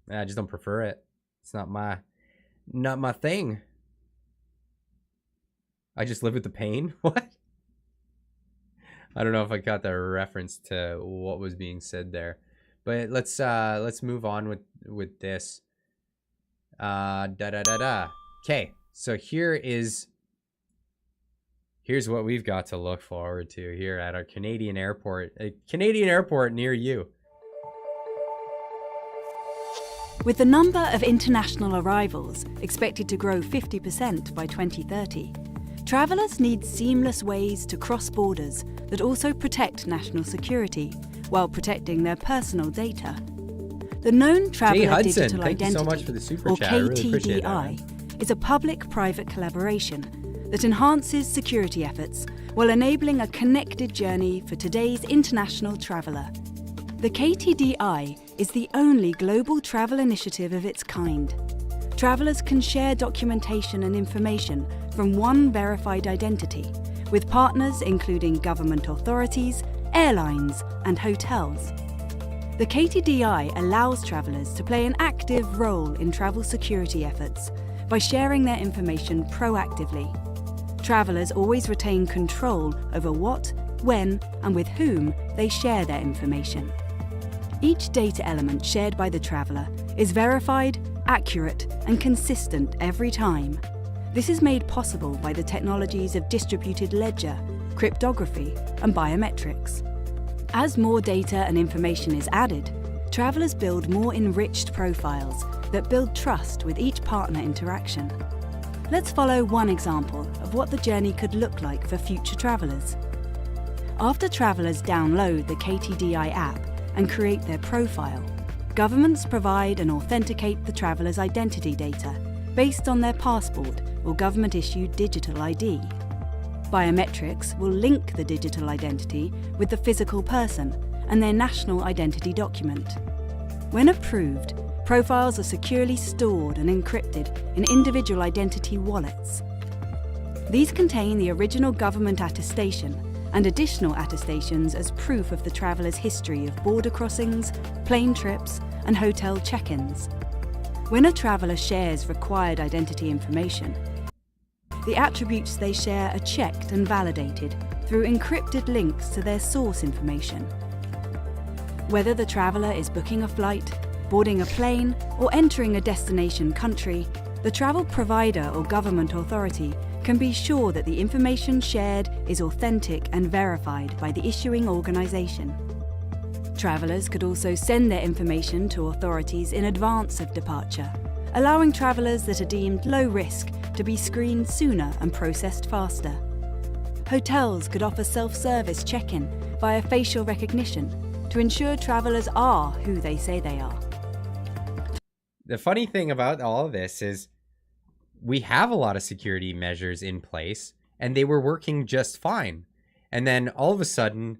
don't prefer it. It's not my thing. I just live with the pain. What? I don't know if I got the reference to what was being said there, but let's move on with this. Okay, so here's what we've got to look forward to here at our Canadian airport, a Canadian airport near you. With the number of international arrivals expected to grow 50% by 2030, travellers need seamless ways to cross borders that also protect national security while protecting their personal data. The known Traveller Digital Identity, or KTDI, is a public-private collaboration that enhances security efforts while enabling a connected journey for today's international traveller. The KTDI is the only global travel initiative of its kind. Travellers can share documentation and information from one verified identity, with partners including government authorities, airlines, and hotels. The KTDI allows travellers to play an active role in travel security efforts by sharing their information proactively. Travellers always retain control over what, when, and with whom they share their information. Each data element shared by the traveller is verified, accurate, and consistent every time. This is made possible by the technologies of distributed ledger, cryptography, and biometrics. As more data and information is added, travellers build more enriched profiles that build trust with each partner interaction. Let's follow one example of what the journey could look like for future travellers. After travellers download the KTDI app and create their profile, governments provide and authenticate the traveller's identity data based on their passport or government-issued digital ID. Biometrics will link the digital identity with the physical person and their national identity document. When approved, profiles are securely stored and encrypted in individual identity wallets. These contain the original government attestation and additional attestations as proof of the traveller's history of border crossings, plane trips, and hotel check-ins. When a traveller shares required identity information, the attributes they share are checked and validated through encrypted links to their source information. Whether the traveller is booking a flight, boarding a plane, or entering a destination country, the travel provider or government authority can be sure that the information shared is authentic and verified by the issuing organisation. Travellers could also send their information to authorities in advance of departure, allowing travellers that are deemed low risk to be screened sooner and processed faster. Hotels could offer self-service check-in via facial recognition to ensure travellers are who they say they are. The funny thing about all of this is we have a lot of security measures in place and they were working just fine. And then all of a sudden,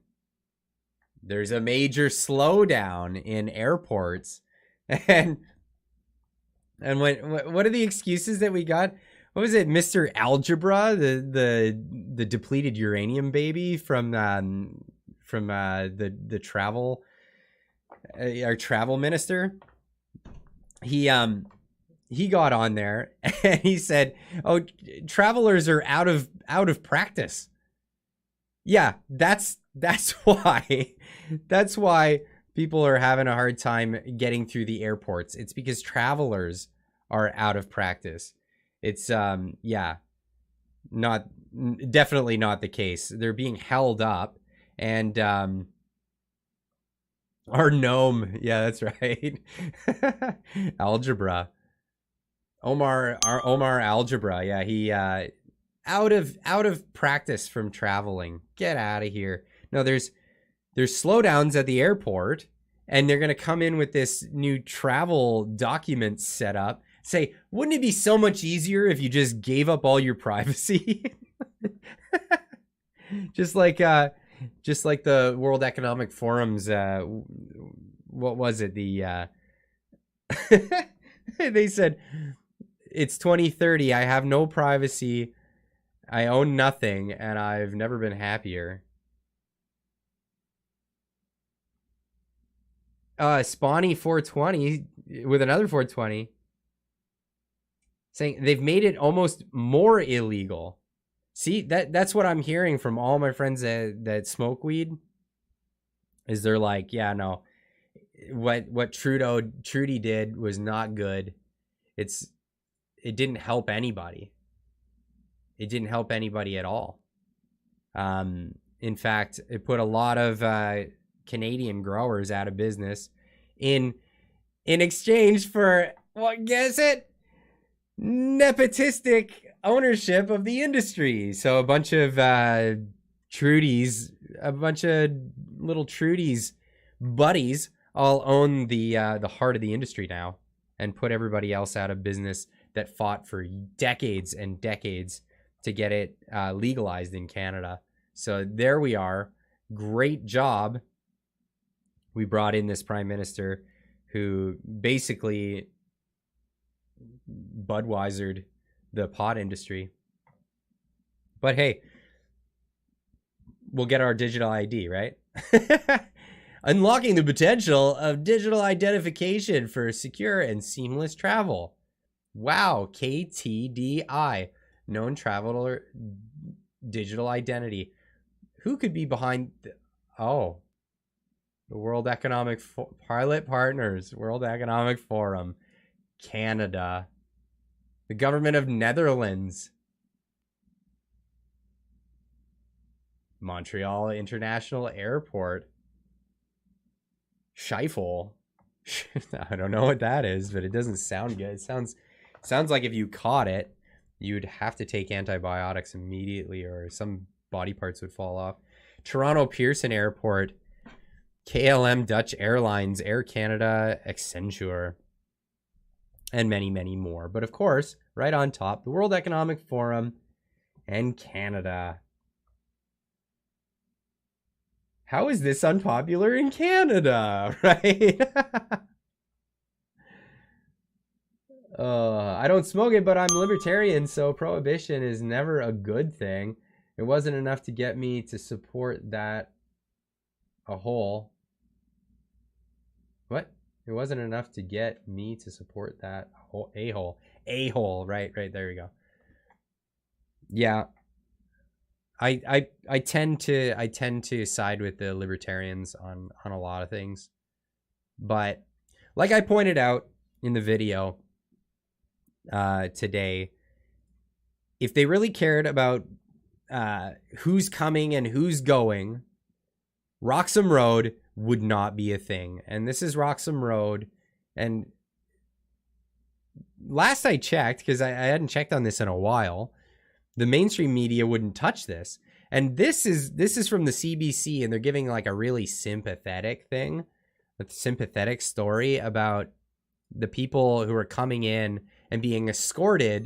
there's a major slowdown in airports. And what are the excuses that we got? What was it, Mr. Algebra, the depleted uranium baby from the travel, our travel minister? He got on there and he said, "Oh, travelers are out of practice." Yeah, that's why. That's why people are having a hard time getting through the airports. It's because travelers are out of practice. It's yeah, not definitely not the case. They're being held up, and our gnome, yeah, that's right. Algebra. Omar Algebra, yeah, he out of practice from traveling. Get out of here. No, there's slowdowns at the airport, and they're gonna come in with this new travel document set up. Say, wouldn't it be so much easier if you just gave up all your privacy? just like the World Economic Forum's what was it? The they said it's 2030. I have no privacy. I own nothing, and I've never been happier. Spawny 420 with another 420 saying they've made it almost more illegal. See, that's what I'm hearing from all my friends that smoke weed. Is they're like, yeah, no, what Trudy did was not good. It didn't help anybody. It didn't help anybody at all. In fact, it put a lot of Canadian growers out of business in exchange for, what, guess it? Nepotistic ownership of the industry. So a bunch of Trudy's, a bunch of little Trudy's buddies all own the heart of the industry now, and put everybody else out of business that fought for decades and decades to get it legalized in Canada. So there we are. Great job. We brought in this prime minister who basically Budweisered the pot industry. But hey, we'll get our digital ID, right? Unlocking the potential of digital identification for secure and seamless travel. Wow, KTDI, known traveler digital identity. Who could be behind the World Economic Pilot Partners, World Economic Forum, Canada, the government of Netherlands, Montreal International Airport, Scheifel. I don't know what that is, but it doesn't sound good. It sounds like if you caught it, you'd have to take antibiotics immediately, or some body parts would fall off. Toronto Pearson Airport, KLM Dutch Airlines, Air Canada, Accenture, and many, many more. But of course, right on top, the World Economic Forum and Canada. How is this unpopular in Canada, right? I don't smoke it, but I'm libertarian, so prohibition is never a good thing. It wasn't enough to get me to support that a hole. What? It wasn't enough to get me to support that a-hole. A-hole, right, there you go. Yeah. I tend to side with the libertarians on a lot of things. But like I pointed out in the video today, if they really cared about who's coming and who's going, Roxham Road would not be a thing. And this is Roxham Road. And last I checked, because I hadn't checked on this in a while, the mainstream media wouldn't touch this. And this is from the CBC, and they're giving like a really sympathetic thing, a sympathetic story about the people who are coming in and being escorted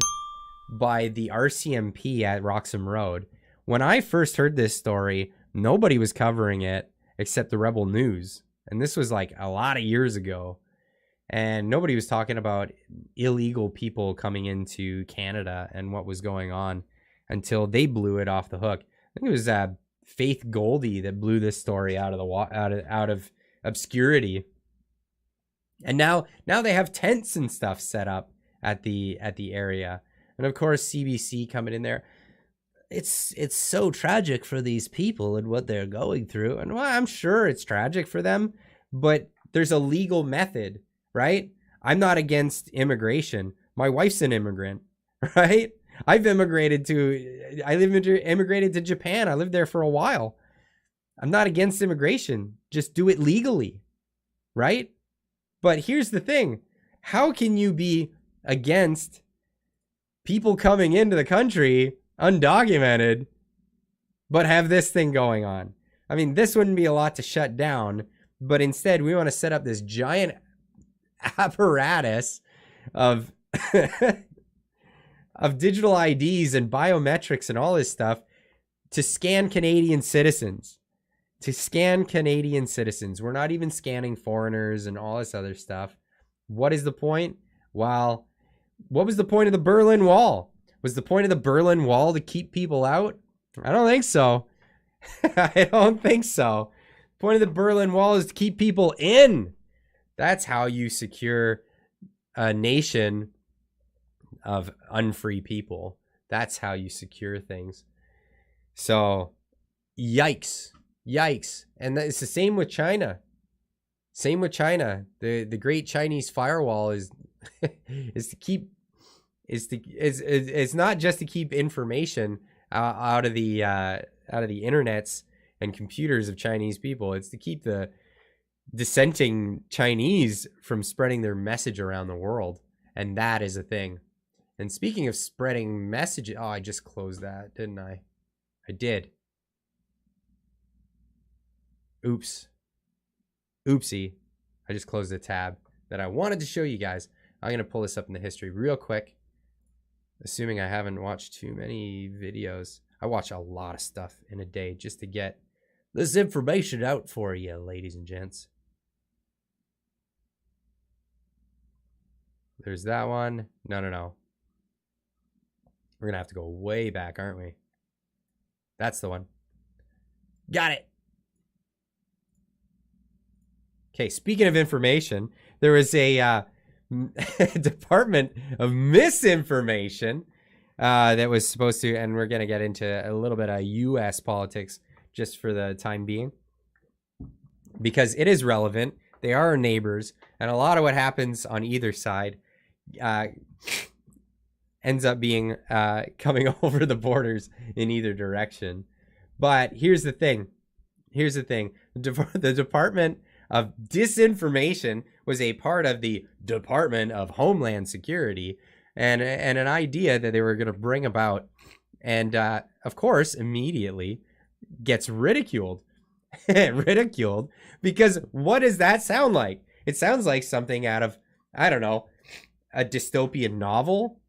by the RCMP at Roxham Road. When I first heard this story, nobody was covering it except the Rebel News. And this was like a lot of years ago. And nobody was talking about illegal people coming into Canada and what was going on until they blew it off the hook. I think it was Faith Goldie that blew this story out of obscurity. And now they have tents and stuff set up at the area. And of course, CBC coming in there. it's so tragic for these people and what they're going through. And well, I'm sure it's tragic for them, but there's a legal method, right? I'm not against immigration. My wife's an immigrant, right? I immigrated to Japan. I lived there for a while. I'm not against immigration. Just do it legally, right? But here's the thing. How can you be against people coming into the country undocumented, but have this thing going on? I mean, this wouldn't be a lot to shut down, but instead we want to set up this giant apparatus of of digital IDs and biometrics and all this stuff to scan Canadian citizens. We're not even scanning foreigners and all this other stuff. What is the point? Well, what was the point of the Berlin Wall? Was the point of the Berlin Wall to keep people out? I don't think so. I don't think so. The point of the Berlin Wall is to keep people in. That's how you secure a nation of unfree people. That's how you secure things. So, yikes. And it's the same with China. The great Chinese firewall is it's not just to keep information out of the internets and computers of Chinese people. It's to keep the dissenting Chinese from spreading their message around the world. And that is a thing. And speaking of spreading messages, I just closed that, didn't I? I did. Oops. Oopsie. I just closed a tab that I wanted to show you guys. I'm going to pull this up in the history real quick. Assuming I haven't watched too many videos. I watch a lot of stuff in a day just to get this information out for you, ladies and gents. There's that one. No. We're going to have to go way back, aren't we? That's the one. Got it. Okay, speaking of information, there was a Department of Misinformation that was supposed to, and we're going to get into a little bit of U.S. politics just for the time being, because it is relevant. They are our neighbors, and a lot of what happens on either side ends up being coming over the borders in either direction. But here's the thing. The Department of Disinformation was a part of the Department of Homeland Security, and an idea that they were going to bring about, and of course immediately gets ridiculed. Because what does that sound like? It sounds like something out of, I don't know, a dystopian novel,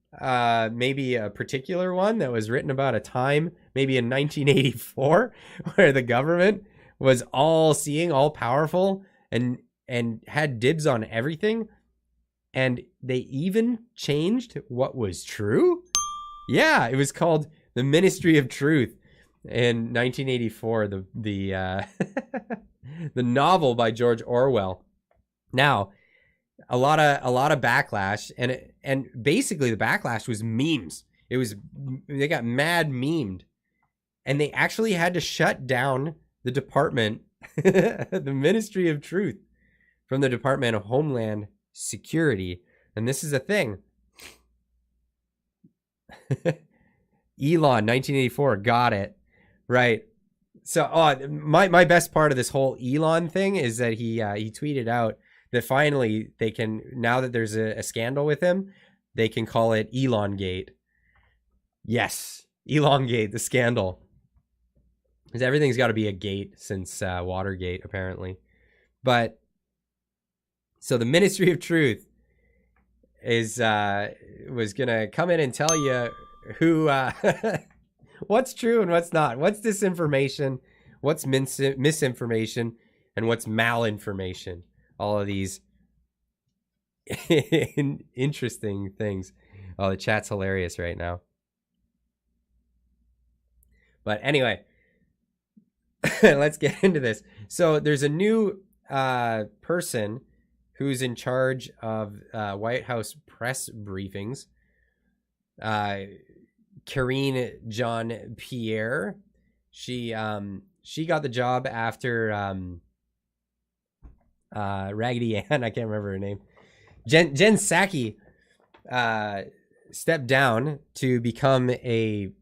maybe a particular one that was written about a time, maybe in 1984, where the government was all seeing, all powerful, and had dibs on everything. And they even changed what was true. Yeah, it was called the Ministry of Truth in 1984, the the novel by George Orwell. Now, a lot of backlash, and basically the backlash was memes. They got mad memed, and they actually had to shut down the department, the Ministry of Truth, from the Department of Homeland Security. And this is a thing. Elon, 1984, got it right. So, my best part of this whole Elon thing is that he tweeted out that finally they can, now that there's a scandal with him, they can call it Elongate. Yes, Elongate, the scandal. Because everything's got to be a gate since Watergate, apparently. But so the Ministry of Truth was gonna come in and tell you who what's true and what's not, what's disinformation, what's misinformation, and what's malinformation. All of these interesting things. Oh, the chat's hilarious right now. But anyway, let's get into this. So there's a new person who's in charge of White House press briefings Karine Jean-Pierre. She got the job after Raggedy Ann, I can't remember her name. Jen Psaki stepped down to become a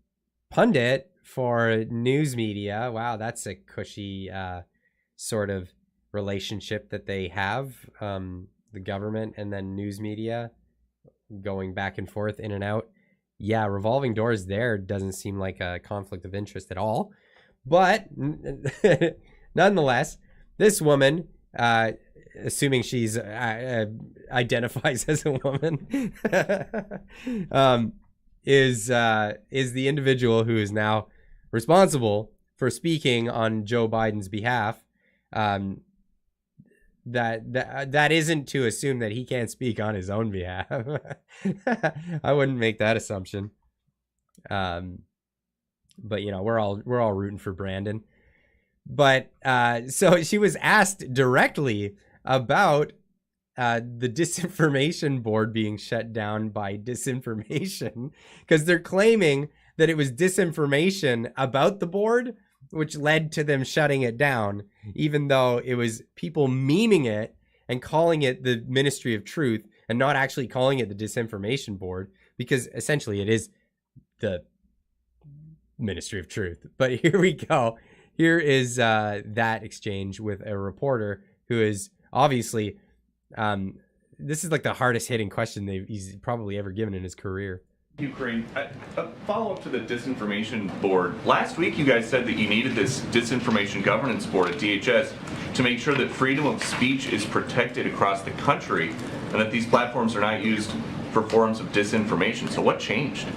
pundit for news media. Wow, that's a cushy sort of relationship that they have, the government and then news media going back and forth, in and out. Yeah, revolving doors there doesn't seem like a conflict of interest at all. But nonetheless, this woman, assuming she's identifies as a woman, is the individual who is now responsible for speaking on Joe Biden's behalf. That isn't to assume that he can't speak on his own behalf. I wouldn't make that assumption. But you know, we're all rooting for Brandon. But so she was asked directly about the disinformation board being shut down by disinformation, because they're claiming that it was disinformation about the board which led to them shutting it down, even though it was people memeing it and calling it the Ministry of Truth and not actually calling it the Disinformation Board, because essentially it is the Ministry of Truth. But here we go. Here is that exchange with a reporter who is obviously, this is like the hardest hitting question he's probably ever given in his career. Ukraine, a follow-up to the Disinformation Board. Last week you guys said that you needed this Disinformation Governance Board at DHS to make sure that freedom of speech is protected across the country and that these platforms are not used for forms of disinformation. So what changed?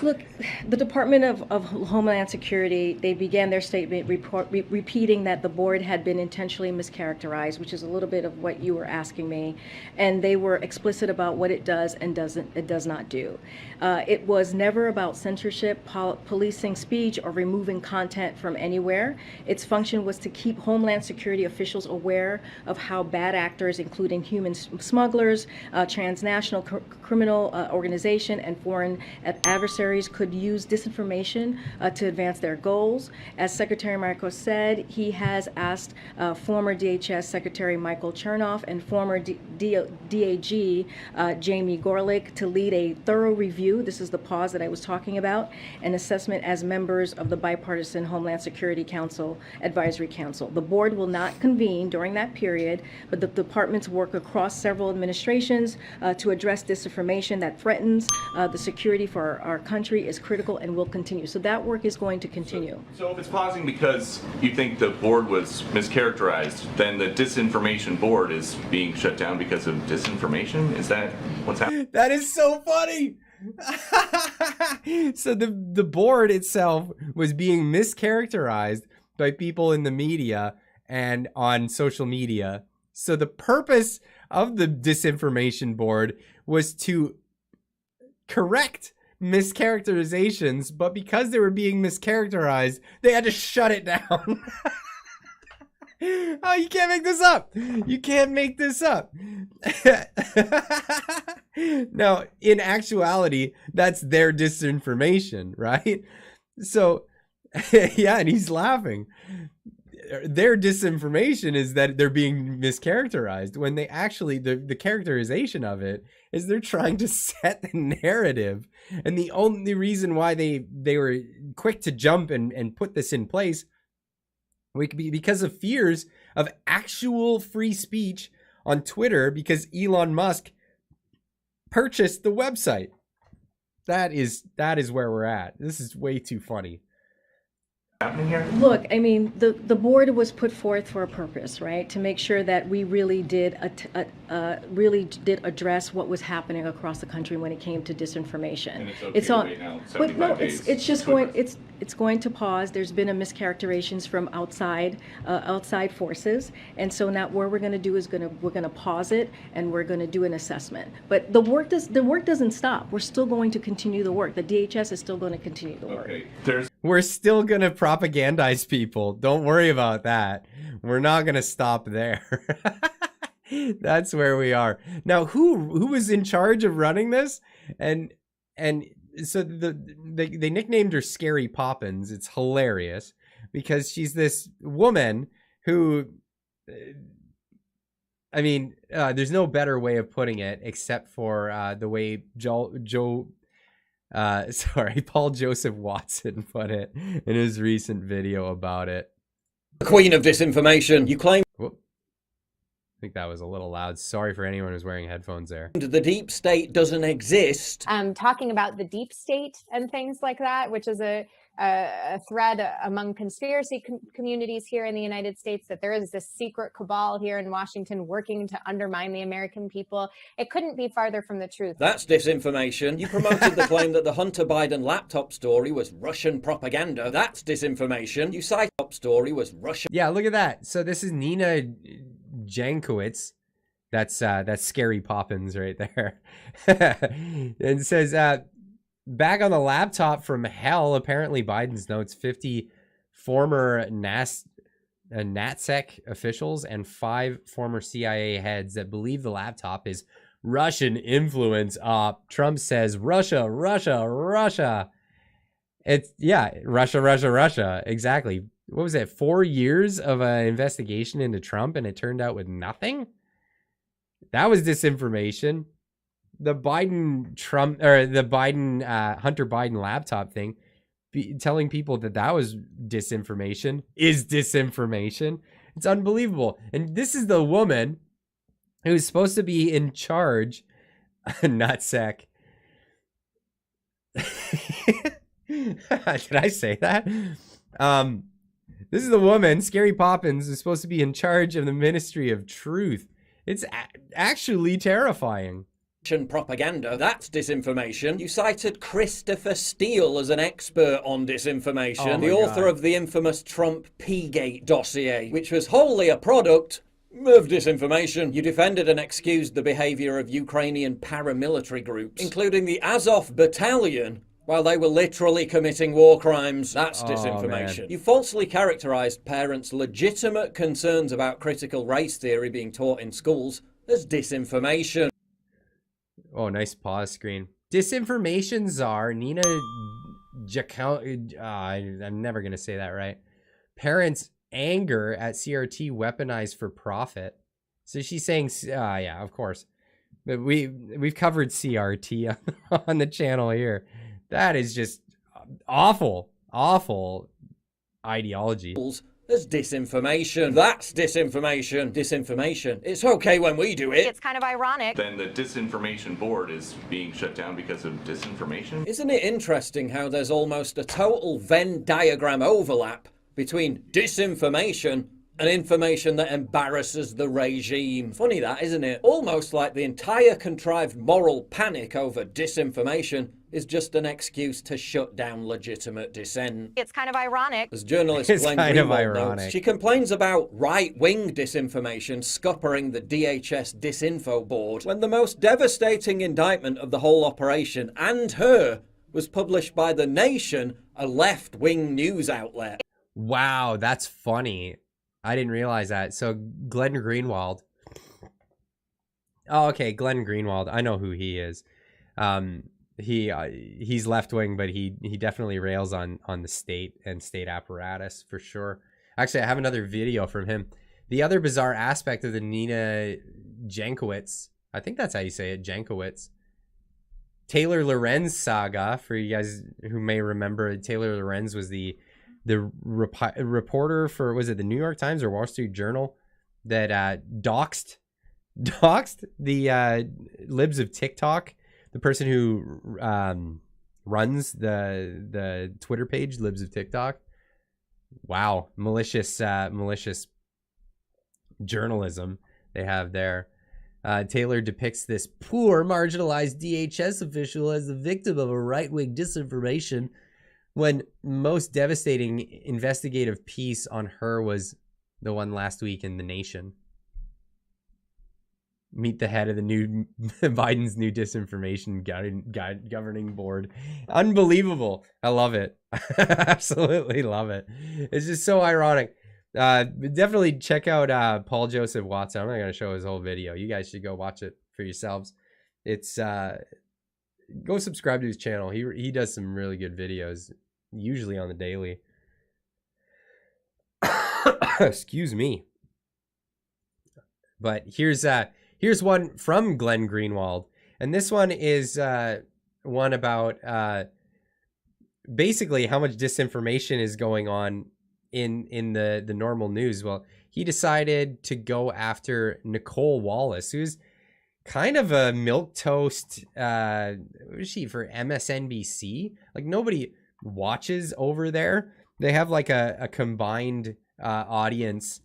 Look, the Department of Homeland Security, they began their statement repeating that the board had been intentionally mischaracterized, which is a little bit of what you were asking me, and they were explicit about what it does and does not do. It was never about censorship, policing speech, or removing content from anywhere. Its function was to keep Homeland Security officials aware of how bad actors, including human smugglers, transnational criminal organization, and foreign adversaries could use disinformation to advance their goals. As Secretary Marcos said, he has asked former DHS Secretary Michael Chernoff and former DAG Jamie Gorelick to lead a thorough review. This is the pause that I was talking about, an assessment as members of the bipartisan Homeland Security Council Advisory Council. The board will not convene during that period, but the departments work across several administrations to address disinformation that threatens the security for our country is critical and will continue. So that work is going to continue. So if it's pausing because you think the board was mischaracterized, then the Disinformation Board is being shut down because of disinformation? Is that what's happening? That is so funny. So the board itself was being mischaracterized by people in the media and on social media. So the purpose of the Disinformation Board was to correct mischaracterizations, but because they were being mischaracterized, they had to shut it down. Oh, you can't make this up. You can't make this up. Now, in actuality, that's their disinformation, right? So, yeah, and he's laughing. Their disinformation is that they're being mischaracterized, when they actually, the characterization of it is they're trying to set the narrative. And the only reason why they were quick to jump and put this in place would be because of fears of actual free speech on Twitter, because Elon Musk purchased the website. That is where we're at. This is way too funny. Happening here? Look, I mean, the board was put forth for a purpose, right? To make sure that we really did address what was happening across the country when it came to disinformation. And it's okay right now, 75 days. It's just it's going to pause. There's been a mischaracterizations from outside forces, and so now what we're going to do is we're going to pause it, and we're going to do an assessment. But the work doesn't stop. We're still going to continue the work. The DHS is still going to continue the work. Okay. We're still going to propagandize people. Don't worry about that. We're not going to stop there. That's where we are. Now, who was in charge of running this? And so they nicknamed her Scary Poppins. It's hilarious because she's this woman who, I mean, there's no better way of putting it except for the way Paul Joseph Watson put it in his recent video about it. The queen of disinformation. You claim I think that was a little loud. Sorry for anyone who's wearing headphones there. the deep state doesn't exist. Talking about the deep state and things like that, which is a thread among conspiracy communities here in the United States, that there is this secret cabal here in Washington working to undermine the American people. It couldn't be farther from the truth. That's disinformation. You promoted the claim that the Hunter Biden laptop story was Russian propaganda. That's disinformation. You cite the story was Russian. Yeah, look at that. So this is Nina Jankowicz. That's Scary Poppins right there. And it says, back on the laptop from hell, apparently Biden's notes 50 former NatSec officials and 5 former CIA heads that believe the laptop is Russian influence op. Trump says, Russia, Russia, Russia. It's, yeah, Russia, Russia, Russia. Exactly. What was it? 4 years of an investigation into Trump and it turned out with nothing? That was disinformation. The Biden Hunter Biden laptop thing, telling people that was disinformation is disinformation. It's unbelievable. And this is the woman who's supposed to be in charge. Nutsack. Did I say that? This is the woman, Scary Poppins, who's supposed to be in charge of the Ministry of Truth. It's actually terrifying. Propaganda, that's disinformation. You cited Christopher Steele as an expert on disinformation, the author of the infamous Trump P-Gate dossier, which was wholly a product of disinformation. You defended and excused the behavior of Ukrainian paramilitary groups, including the Azov Battalion, while they were literally committing war crimes. That's disinformation. You falsely characterized parents' legitimate concerns about critical race theory being taught in schools as disinformation. Oh, nice pause screen. Disinformation czar Nina I'm never going to say that right. Parents' anger at CRT weaponized for profit. So she's saying, yeah, of course. But we've covered CRT on the channel here. That is just awful, awful ideology. There's disinformation. That's disinformation. Disinformation. It's okay when we do it. It's kind of ironic. Then the disinformation board is being shut down because of disinformation? Isn't it interesting how there's almost a total Venn diagram overlap between disinformation and information that embarrasses the regime? Funny that, isn't it? Almost like the entire contrived moral panic over disinformation is just an excuse to shut down legitimate dissent. It's kind of ironic. As journalist Glenn Greenwald notes, she complains about right-wing disinformation scuppering the DHS Disinfo board when the most devastating indictment of the whole operation and her was published by The Nation, a left-wing news outlet. Wow, that's funny. I didn't realize that. So Glenn Greenwald. Oh, okay, Glenn Greenwald. I know who he is. He's left wing, but he definitely rails on the state and state apparatus for sure. Actually, I have another video from him. The other bizarre aspect of the Nina Jankowicz, I think that's how you say it, Jankowicz, Taylor Lorenz saga. For you guys who may remember, Taylor Lorenz was the reporter for, was it the New York Times or Wall Street Journal, that doxed the libs of TikTok. The person who runs the Twitter page, Libs of TikTok. Wow, malicious journalism they have there. Taylor depicts this poor, marginalized DHS official as the victim of a right-wing disinformation, when most devastating investigative piece on her was the one last week in The Nation. Meet the head of the new Biden's new disinformation governing board. Unbelievable. I love it. Absolutely love it. It's just so ironic. Definitely check out Paul Joseph Watson. I'm not going to show his whole video. You guys should go watch it for yourselves. It's go subscribe to his channel. He does some really good videos, usually on the daily. Excuse me. But here's one from Glenn Greenwald, and this one is one about basically how much disinformation is going on in the normal news. Well, he decided to go after Nicole Wallace, who's kind of a milquetoast. What is she, for MSNBC? Like, nobody watches over there. They have like a combined audience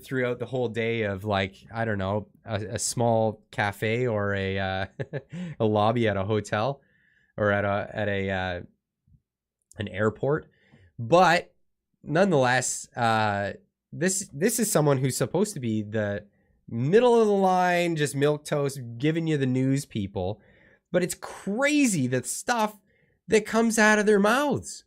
throughout the whole day of, like, I don't know, a small cafe or a a lobby at a hotel or at an airport. But nonetheless, this is someone who's supposed to be the middle of the line, just milquetoast, giving you the news people. But it's crazy the stuff that comes out of their mouths.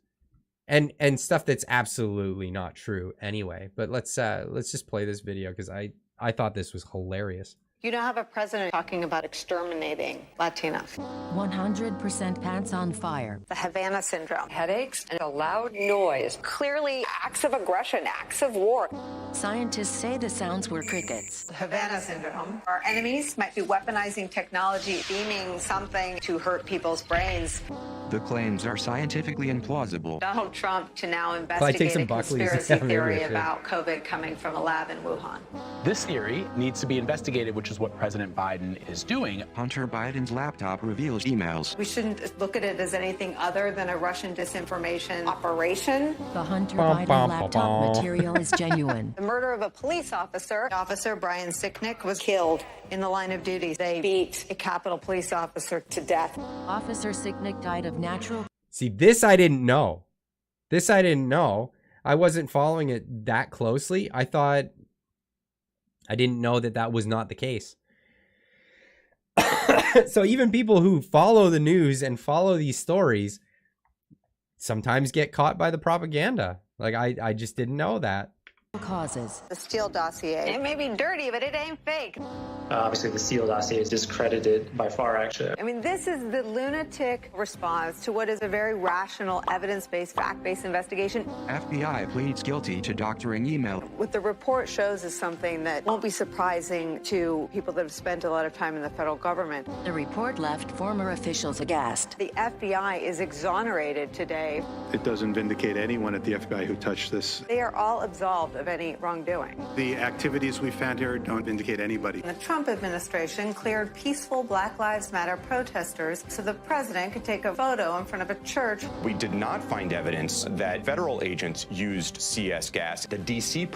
And stuff that's absolutely not true anyway. But let's just play this video because I thought this was hilarious. You now have a president talking about exterminating Latinos. 100% pants on fire. The Havana Syndrome. Headaches and a loud noise. Clearly acts of aggression, acts of war. Scientists say the sounds were crickets. The Havana Syndrome. Our enemies might be weaponizing technology, beaming something to hurt people's brains. The claims are scientifically implausible. Donald Trump to now investigate a conspiracy theory about COVID coming from a lab in Wuhan. This theory needs to be investigated, which is what President Biden is doing. Hunter Biden's laptop reveals emails. We shouldn't look at it as anything other than a Russian disinformation operation. The Hunter Biden laptop material is genuine. The murder of a police officer, Officer Brian Sicknick, was killed in the line of duty. They beat a Capitol police officer to death. Officer Sicknick died of natural... See, this I didn't know. I wasn't following it that closely. I didn't know that was not the case. So even people who follow the news and follow these stories sometimes get caught by the propaganda. Like, I just didn't know that. Causes. The Steele dossier. It may be dirty, but it ain't fake. Obviously, the Steele dossier is discredited by far, actually. I mean, this is the lunatic response to what is a very rational, evidence-based, fact-based investigation. FBI pleads guilty to doctoring email. What the report shows is something that won't be surprising to people that have spent a lot of time in the federal government. The report left former officials aghast. The FBI is exonerated today. It doesn't vindicate anyone at the FBI who touched this. They are all absolved of any wrongdoing. The activities we found here don't vindicate anybody. The Trump administration cleared peaceful Black Lives Matter protesters so the president could take a photo in front of a church. We did not find evidence that federal agents used CS gas. The D.C.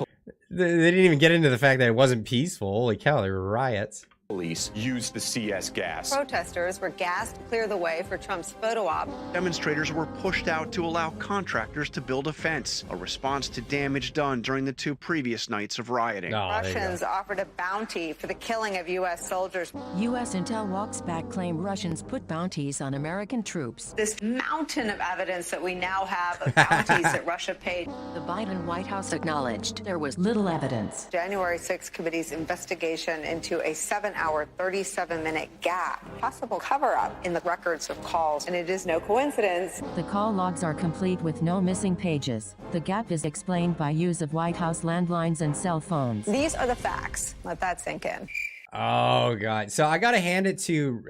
They didn't even get into the fact that it wasn't peaceful. Holy cow, there were riots. Police used the CS gas. Protesters were gassed to clear the way for Trump's photo op. Demonstrators were pushed out to allow contractors to build a fence, a response to damage done during the 2 previous nights of rioting. Russians offered a bounty for the killing of U.S. soldiers. U.S. intel walks back claim Russians put bounties on American troops. This mountain of evidence that we now have of bounties that Russia paid. The Biden White House acknowledged there was little evidence. January 6th committee's investigation into a 7-hour, 37-minute gap, possible cover-up in the records of calls, and it is no coincidence. The call logs are complete with no missing pages. The gap is explained by use of White House landlines and cell phones. These are the facts. Let that sink in. Oh, God. So I got to hand it to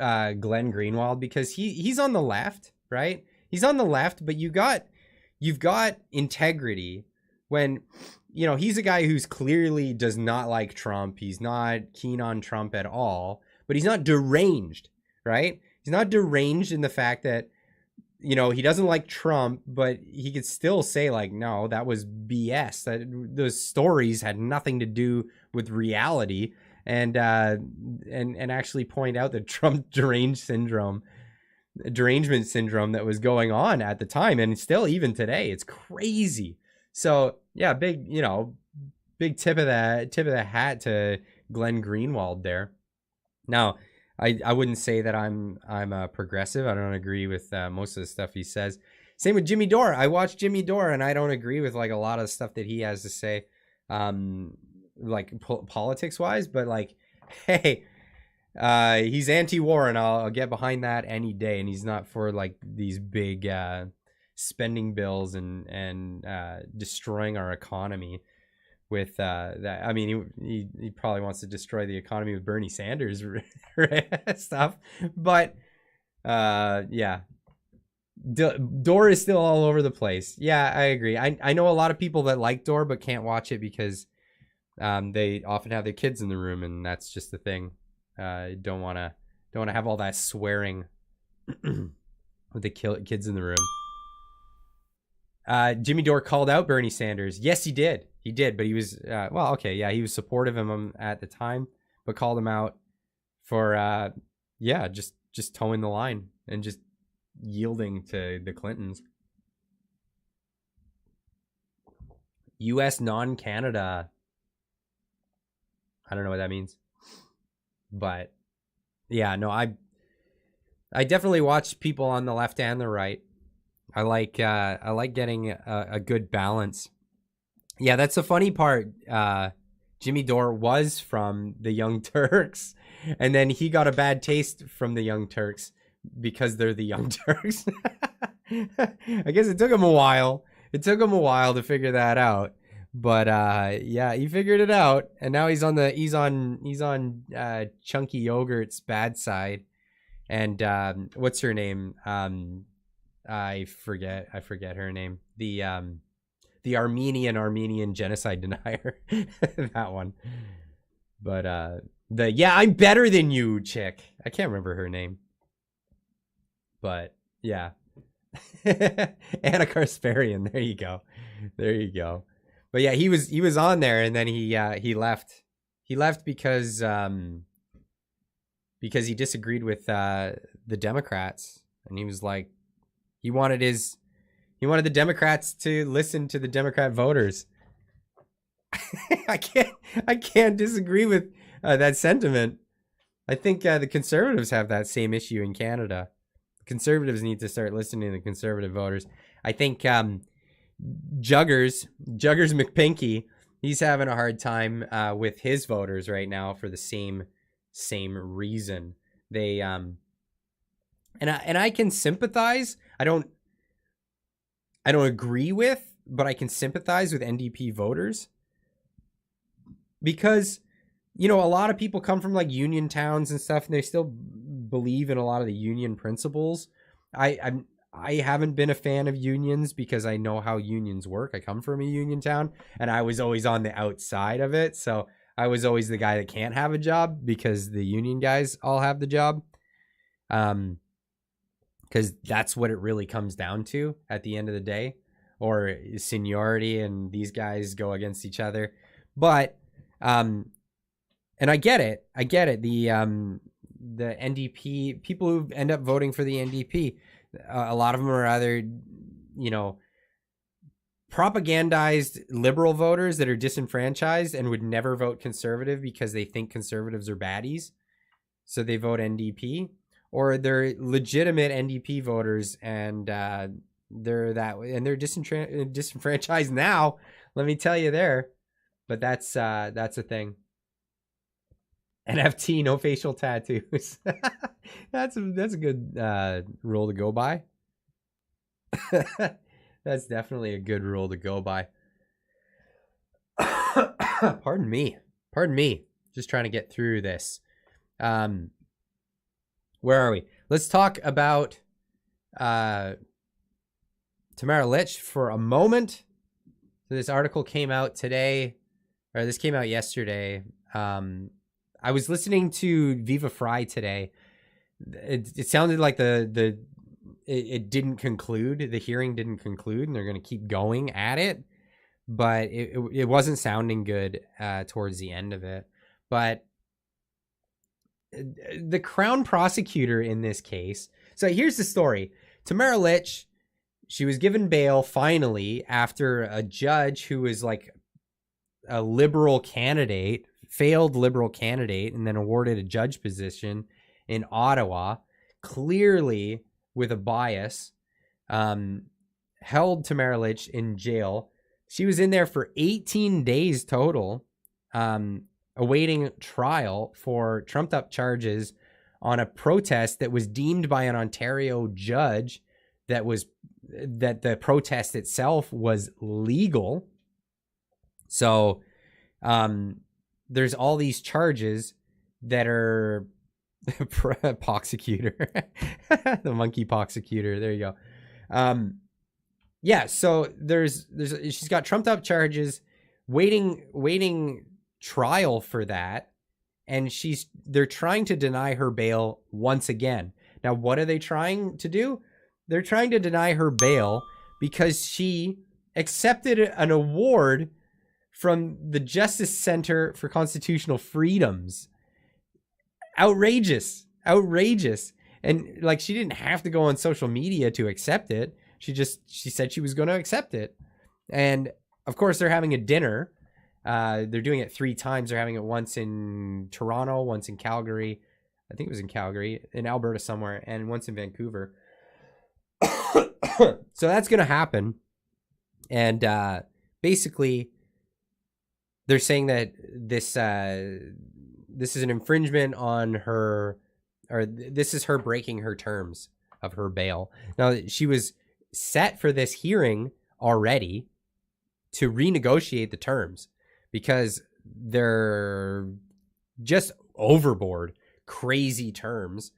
Glenn Greenwald because he's on the left, right? He's on the left, but you've got integrity when... You know, he's a guy who's clearly does not like Trump. He's not keen on Trump at all, but he's not deranged, right? He's not deranged in the fact that, you know, he doesn't like Trump, but he could still say, like, no, that was BS. That those stories had nothing to do with reality, and actually point out the Trump derangement syndrome that was going on at the time, and still even today, it's crazy. So yeah, big tip of the hat to Glenn Greenwald there. Now, I wouldn't say that I'm a progressive. I don't agree with most of the stuff he says. Same with Jimmy Dore. I watch Jimmy Dore, and I don't agree with like a lot of stuff that he has to say, like politics wise. But like, hey, He's anti-war, and I'll get behind that any day. And he's not for like these big spending bills and destroying our economy with that. I mean, he probably wants to destroy the economy with Bernie Sanders stuff, but yeah. Door is still all over the place. Yeah, I agree. I know a lot of people that like Door but can't watch it because they often have their kids in the room, and that's just the thing. Don't want to have all that swearing with the kids in the room. Jimmy Dore called out Bernie Sanders. Yes, he did. He did, but he was well, okay, yeah, he was supportive of him at the time, but called him out for yeah, just towing the line and just yielding to the Clintons. U.S. non-Canada. I don't know what that means, but yeah, no, I definitely watch people on the left and the right. I like getting a good balance. Yeah, that's the funny part. Jimmy Dore was from the Young Turks, and then he got a bad taste from the Young Turks because they're the Young Turks. I guess it took him a while. It took him a while to figure that out. But yeah, he figured it out, and now he's on Chunky Yogurt's bad side. And what's her name? I forget her name. The Armenian genocide denier. That one. But yeah, I'm better than you chick. I can't remember her name. But yeah. Anna Kasparian. There you go. But yeah, he was on there, and then he left. He left because he disagreed with the Democrats, and he was like, he wanted the Democrats to listen to the Democrat voters. I can't disagree with that sentiment. I think the Conservatives have that same issue in Canada. Conservatives need to start listening to the Conservative voters. I think Juggers McPinky, he's having a hard time with his voters right now for the same reason. They and I can sympathize. I don't agree with, but I can sympathize with NDP voters because, you know, a lot of people come from like union towns and stuff, and they still believe in a lot of the union principles. I haven't been a fan of unions because I know how unions work. I come from a union town, and I was always on the outside of it. So I was always the guy that can't have a job because the union guys all have the job. Because that's what it really comes down to at the end of the day, or seniority, and these guys go against each other. But and I get it. The NDP people who end up voting for the NDP, a lot of them are either, you know, propagandized liberal voters that are disenfranchised and would never vote conservative because they think conservatives are baddies, so they vote NDP, or they're legitimate NDP voters and they're disenfranchised now. Let me tell you there, but that's a thing. NFT, no facial tattoos. That's a good rule to go by. That's definitely a good rule to go by. Pardon me. Just trying to get through this. Where are we? Let's talk about Tamara Lich for a moment. So this article came out today, or this came out yesterday. I was listening to Viva Fry today. It sounded like it didn't conclude. The hearing didn't conclude, and they're going to keep going at it. But it wasn't sounding good towards the end of it. But the Crown prosecutor in this case. So here's the story. Tamara Lich, she was given bail finally after a judge who was like a liberal candidate, failed liberal candidate, and then awarded a judge position in Ottawa, clearly with a bias, held Tamara Lich in jail. She was in there for 18 days total. awaiting trial for trumped up charges on a protest that was deemed by an Ontario judge that the protest itself was legal. So there's all these charges that are Poxecutor, the Monkeypoxecutor. There you go. Yeah. So she's got trumped up charges, waiting trial for that, and they're trying to deny her bail once again. Now, what are they trying to do? They're trying to deny her bail because she accepted an award from the Justice Center for Constitutional Freedoms. Outrageous. And like, she didn't have to go on social media to accept it. She said she was going to accept it. And of course, they're having a dinner. They're doing it 3 times. They're having it once in Toronto, once in Calgary. I think it was in Calgary, in Alberta somewhere, and once in Vancouver. So that's going to happen. And basically, they're saying that this is an infringement on her, or this is her breaking her terms of her bail. Now, she was set for this hearing already to renegotiate the terms because they're just overboard, crazy terms.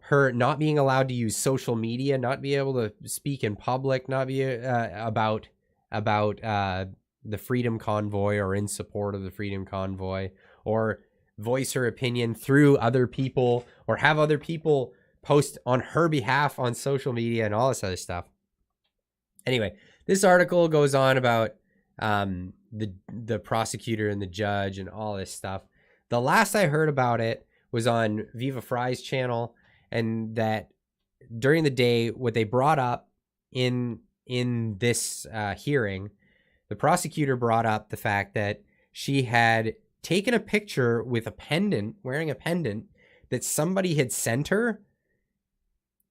Her not being allowed to use social media, not be able to speak in public, not be about the Freedom Convoy or in support of the Freedom Convoy, or voice her opinion through other people, or have other people post on her behalf on social media and all this other stuff. Anyway, this article goes on about the prosecutor and the judge and all this stuff. The last I heard about it was on Viva Fry's channel, and that during the day, what they brought up in this hearing, the prosecutor brought up the fact that she had taken a picture with a pendant, wearing a pendant that somebody had sent her,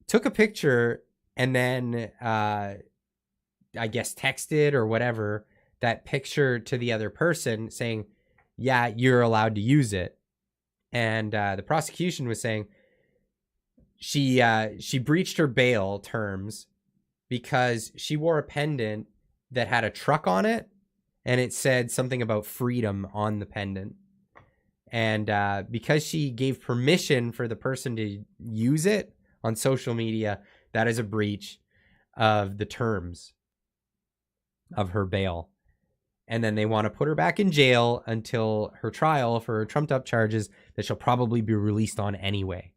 took a picture, and then I guess texted or whatever that picture to the other person saying, yeah, you're allowed to use it. And the prosecution was saying she breached her bail terms because she wore a pendant that had a truck on it, and it said something about freedom on the pendant. And because she gave permission for the person to use it on social media, that is a breach of the terms of her bail. And then they want to put her back in jail until her trial for her trumped up charges that she'll probably be released on anyway.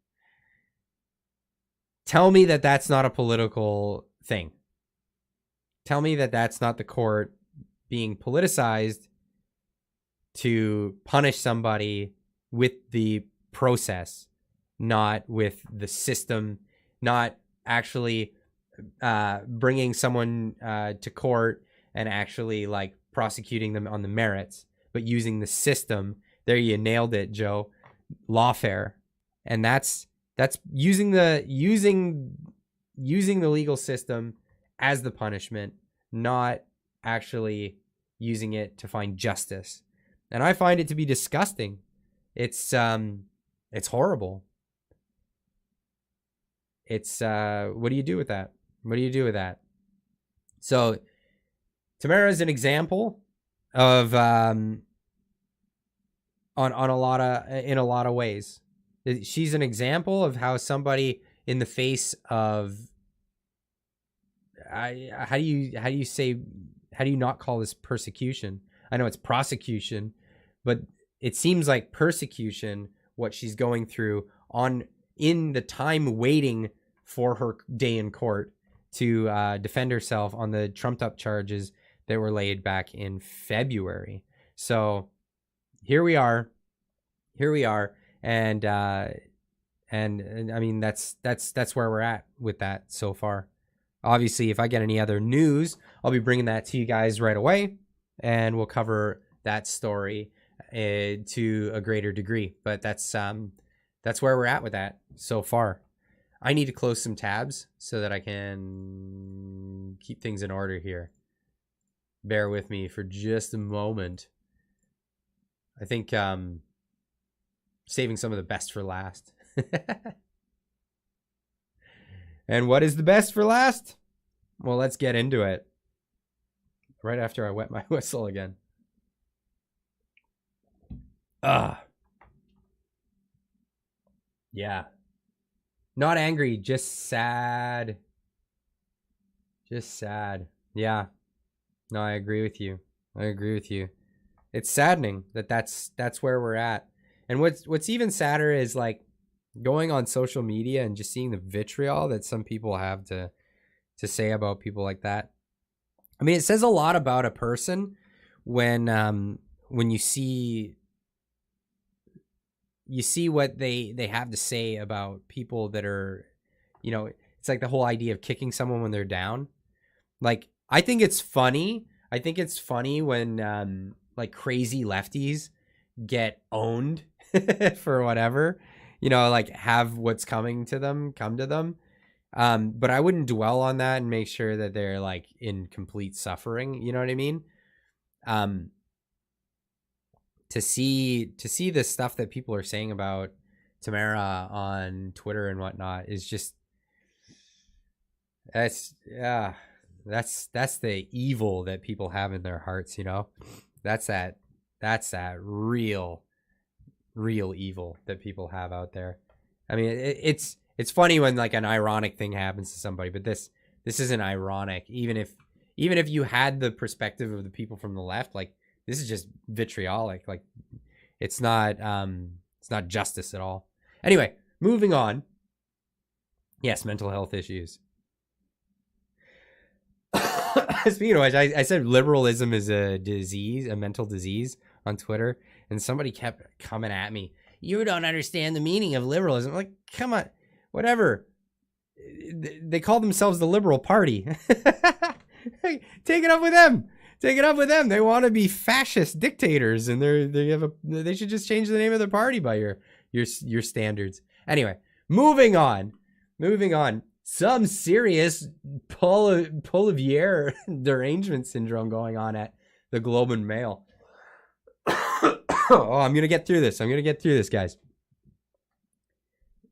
Tell me that that's not a political thing. Tell me that that's not the court being politicized to punish somebody with the process, not with the system, not actually bringing someone to court and actually like prosecuting them on the merits, but using the system. There, you nailed it, Joe. Lawfare. And that's using the legal system as the punishment, not actually using it to find justice. And I find it to be disgusting. It's horrible. It's what do you do with that? What do you do with that? So Tamara is an example of in a lot of ways. She's an example of how somebody in the face of how do you not call this persecution? I know it's prosecution, but it seems like persecution, what she's going through in the time waiting for her day in court to defend herself on the trumped up charges that were laid back in February. So here we are, and I mean that's where we're at with that so far. Obviously, if I get any other news, I'll be bringing that to you guys right away, and we'll cover that story to a greater degree. But that's where we're at with that so far. I need to close some tabs so that I can keep things in order here. Bear with me for just a moment. I think saving some of the best for last. And what is the best for last? Well, let's get into it. Right after I wet my whistle again. Yeah. Not angry, just sad. Just sad. Yeah. No, I agree with you. It's saddening that that's where we're at. And what's even sadder is like going on social media and just seeing the vitriol that some people have to say about people like that. I mean, it says a lot about a person when you see what they have to say about people that are, you know, it's like the whole idea of kicking someone when they're down. Like, I think it's funny. I think it's funny when like crazy lefties get owned for whatever, you know, like have what's coming to them come to them. But I wouldn't dwell on that and make sure that they're like in complete suffering. You know what I mean? To see the stuff that people are saying about Tamara on Twitter and whatnot is just, that's the evil that people have in their hearts. You know, that's that real evil that people have out there. I mean, it's funny when like an ironic thing happens to somebody, but this isn't ironic. Even if you had the perspective of the people from the left, like this is just vitriolic. Like it's not justice at all. Anyway, moving on. Yes, mental health issues. Speaking of which, I said liberalism is a disease, a mental disease on Twitter, and somebody kept coming at me. You don't understand the meaning of liberalism. I'm like, come on, whatever. They call themselves the Liberal Party. Take it up with them. Take it up with them. They want to be fascist dictators, and they should just change the name of their party by your standards. Anyway, moving on. Some serious Polarization derangement syndrome going on at the Globe and Mail. Oh, I'm gonna get through this, guys.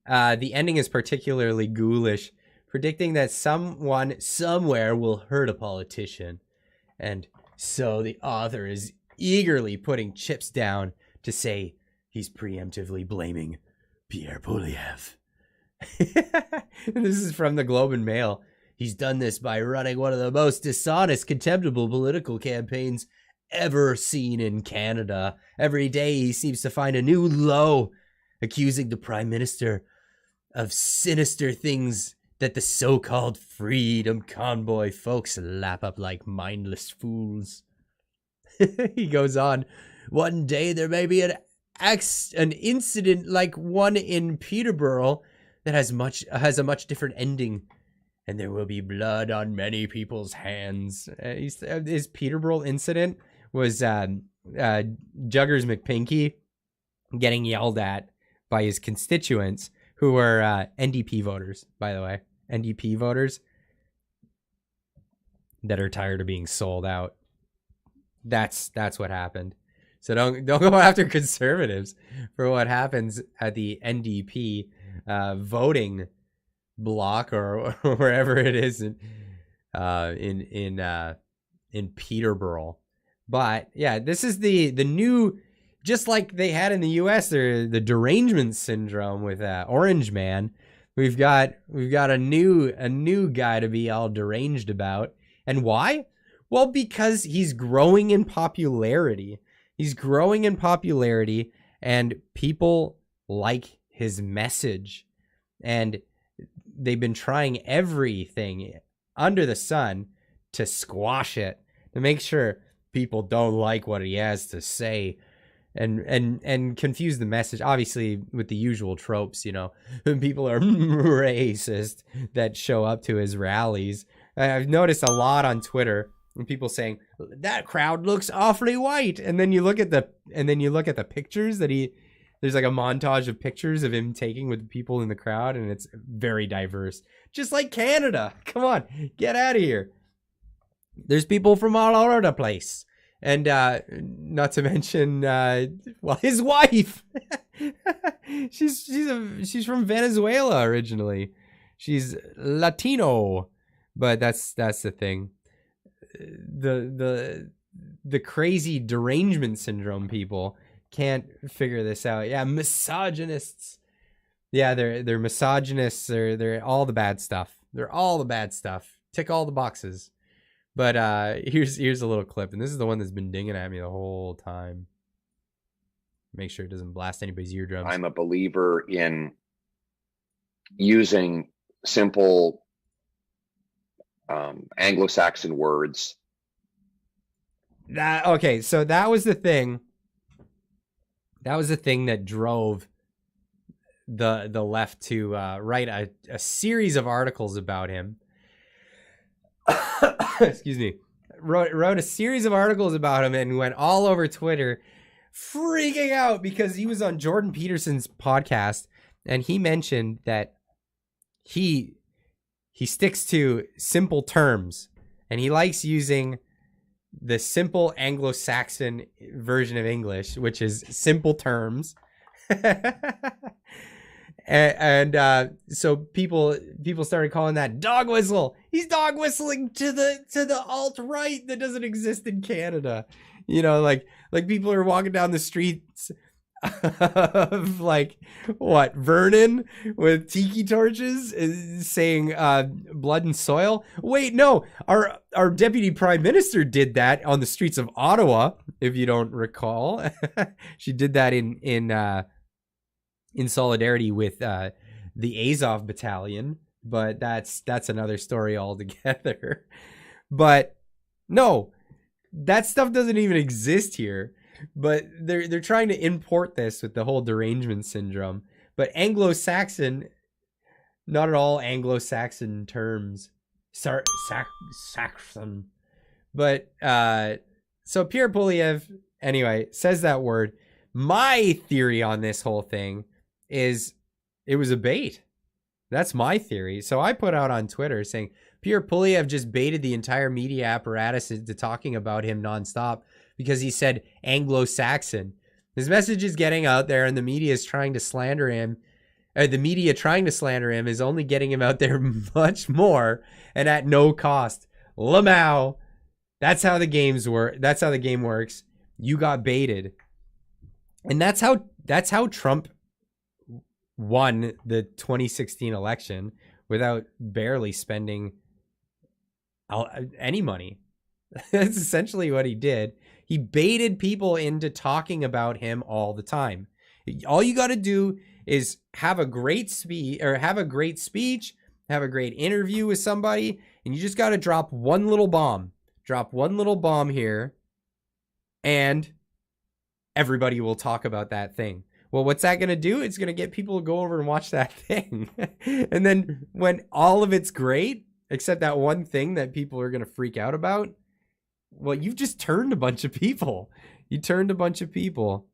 The ending is particularly ghoulish, predicting that someone somewhere will hurt a politician. And so the author is eagerly putting chips down to say he's preemptively blaming Pierre Poilievre. This is from the Globe and Mail. He's done this by running one of the most dishonest, contemptible political campaigns ever seen in Canada. Every day he seems to find a new low, accusing the Prime Minister of sinister things that the so-called freedom convoy folks lap up like mindless fools. He goes on, one day there may be an incident like one in Peterborough that has a much different ending, and there will be blood on many people's hands. His Peterborough incident was Juggers McPinky getting yelled at by his constituents, who were NDP voters, by the way. NDP voters that are tired of being sold out. That's what happened. So don't go after conservatives for what happens at the NDP voting block or wherever it is in Peterborough. But yeah, this is the new, just like they had in the US, the derangement syndrome with Orange Man. We've got a new guy to be all deranged about. And why? Well, because he's growing in popularity. And people like his message. And they've been trying everything under the sun to squash it, to make sure people don't like what he has to say, and confuse the message, obviously with the usual tropes, you know, when people are racist that show up to his rallies. I've noticed a lot on Twitter when people saying that crowd looks awfully white, and then you look at the pictures that there's like a montage of pictures of him taking with the people in the crowd, and it's very diverse, just like Canada. Come on, get out of here. There's people from all over the place, And not to mention, well, his wife. she's from Venezuela originally. She's Latino, but that's the thing. The crazy derangement syndrome people can't figure this out. Yeah, misogynists. Yeah, they're misogynists. They're all the bad stuff. They're all the bad stuff. Tick all the boxes. But here's a little clip, and this is the one that's been dinging at me the whole time. Make sure it doesn't blast anybody's eardrums. I'm a believer in using simple Anglo-Saxon words. So that was the thing. That was the thing that drove the left to write a series of articles about him. Excuse me. Wrote a series of articles about him and went all over Twitter freaking out because he was on Jordan Peterson's podcast and he mentioned that he sticks to simple terms and he likes using the simple Anglo-Saxon version of English, which is simple terms. and so people started calling that dog whistle. He's dog whistling to the alt-right that doesn't exist in Canada. You know, like people are walking down the streets of like what, Vernon with tiki torches saying blood and soil. Wait, no, our deputy prime minister did that on the streets of Ottawa, if you don't recall. She did that in solidarity with the Azov battalion, but that's another story altogether. But no, that stuff doesn't even exist here. But they're trying to import this with the whole derangement syndrome. But Anglo-Saxon, not at all Anglo-Saxon terms. Saxon. But so Pierre Poilievre, anyway, says that word. My theory on this whole thing is it was a bait. That's my theory. So I put out on Twitter saying Pierre Poilievre just baited the entire media apparatus into talking about him nonstop because he said Anglo-Saxon. His message is getting out there and the media is trying to slander him. The media trying to slander him is only getting him out there much more and at no cost. Lamau. That's how the games work. That's how the game works. You got baited. And that's how Trump won the 2016 election without barely spending any money. That's essentially what he did. He baited people into talking about him all the time. All you got to do is have a great speech, have a great interview with somebody, and you just got to drop one little bomb. Drop one little bomb here, and everybody will talk about that thing. Well, what's that going to do? It's going to get people to go over and watch that thing. And then when all of it's great, except that one thing that people are going to freak out about, well, you've just turned a bunch of people. You turned a bunch of people.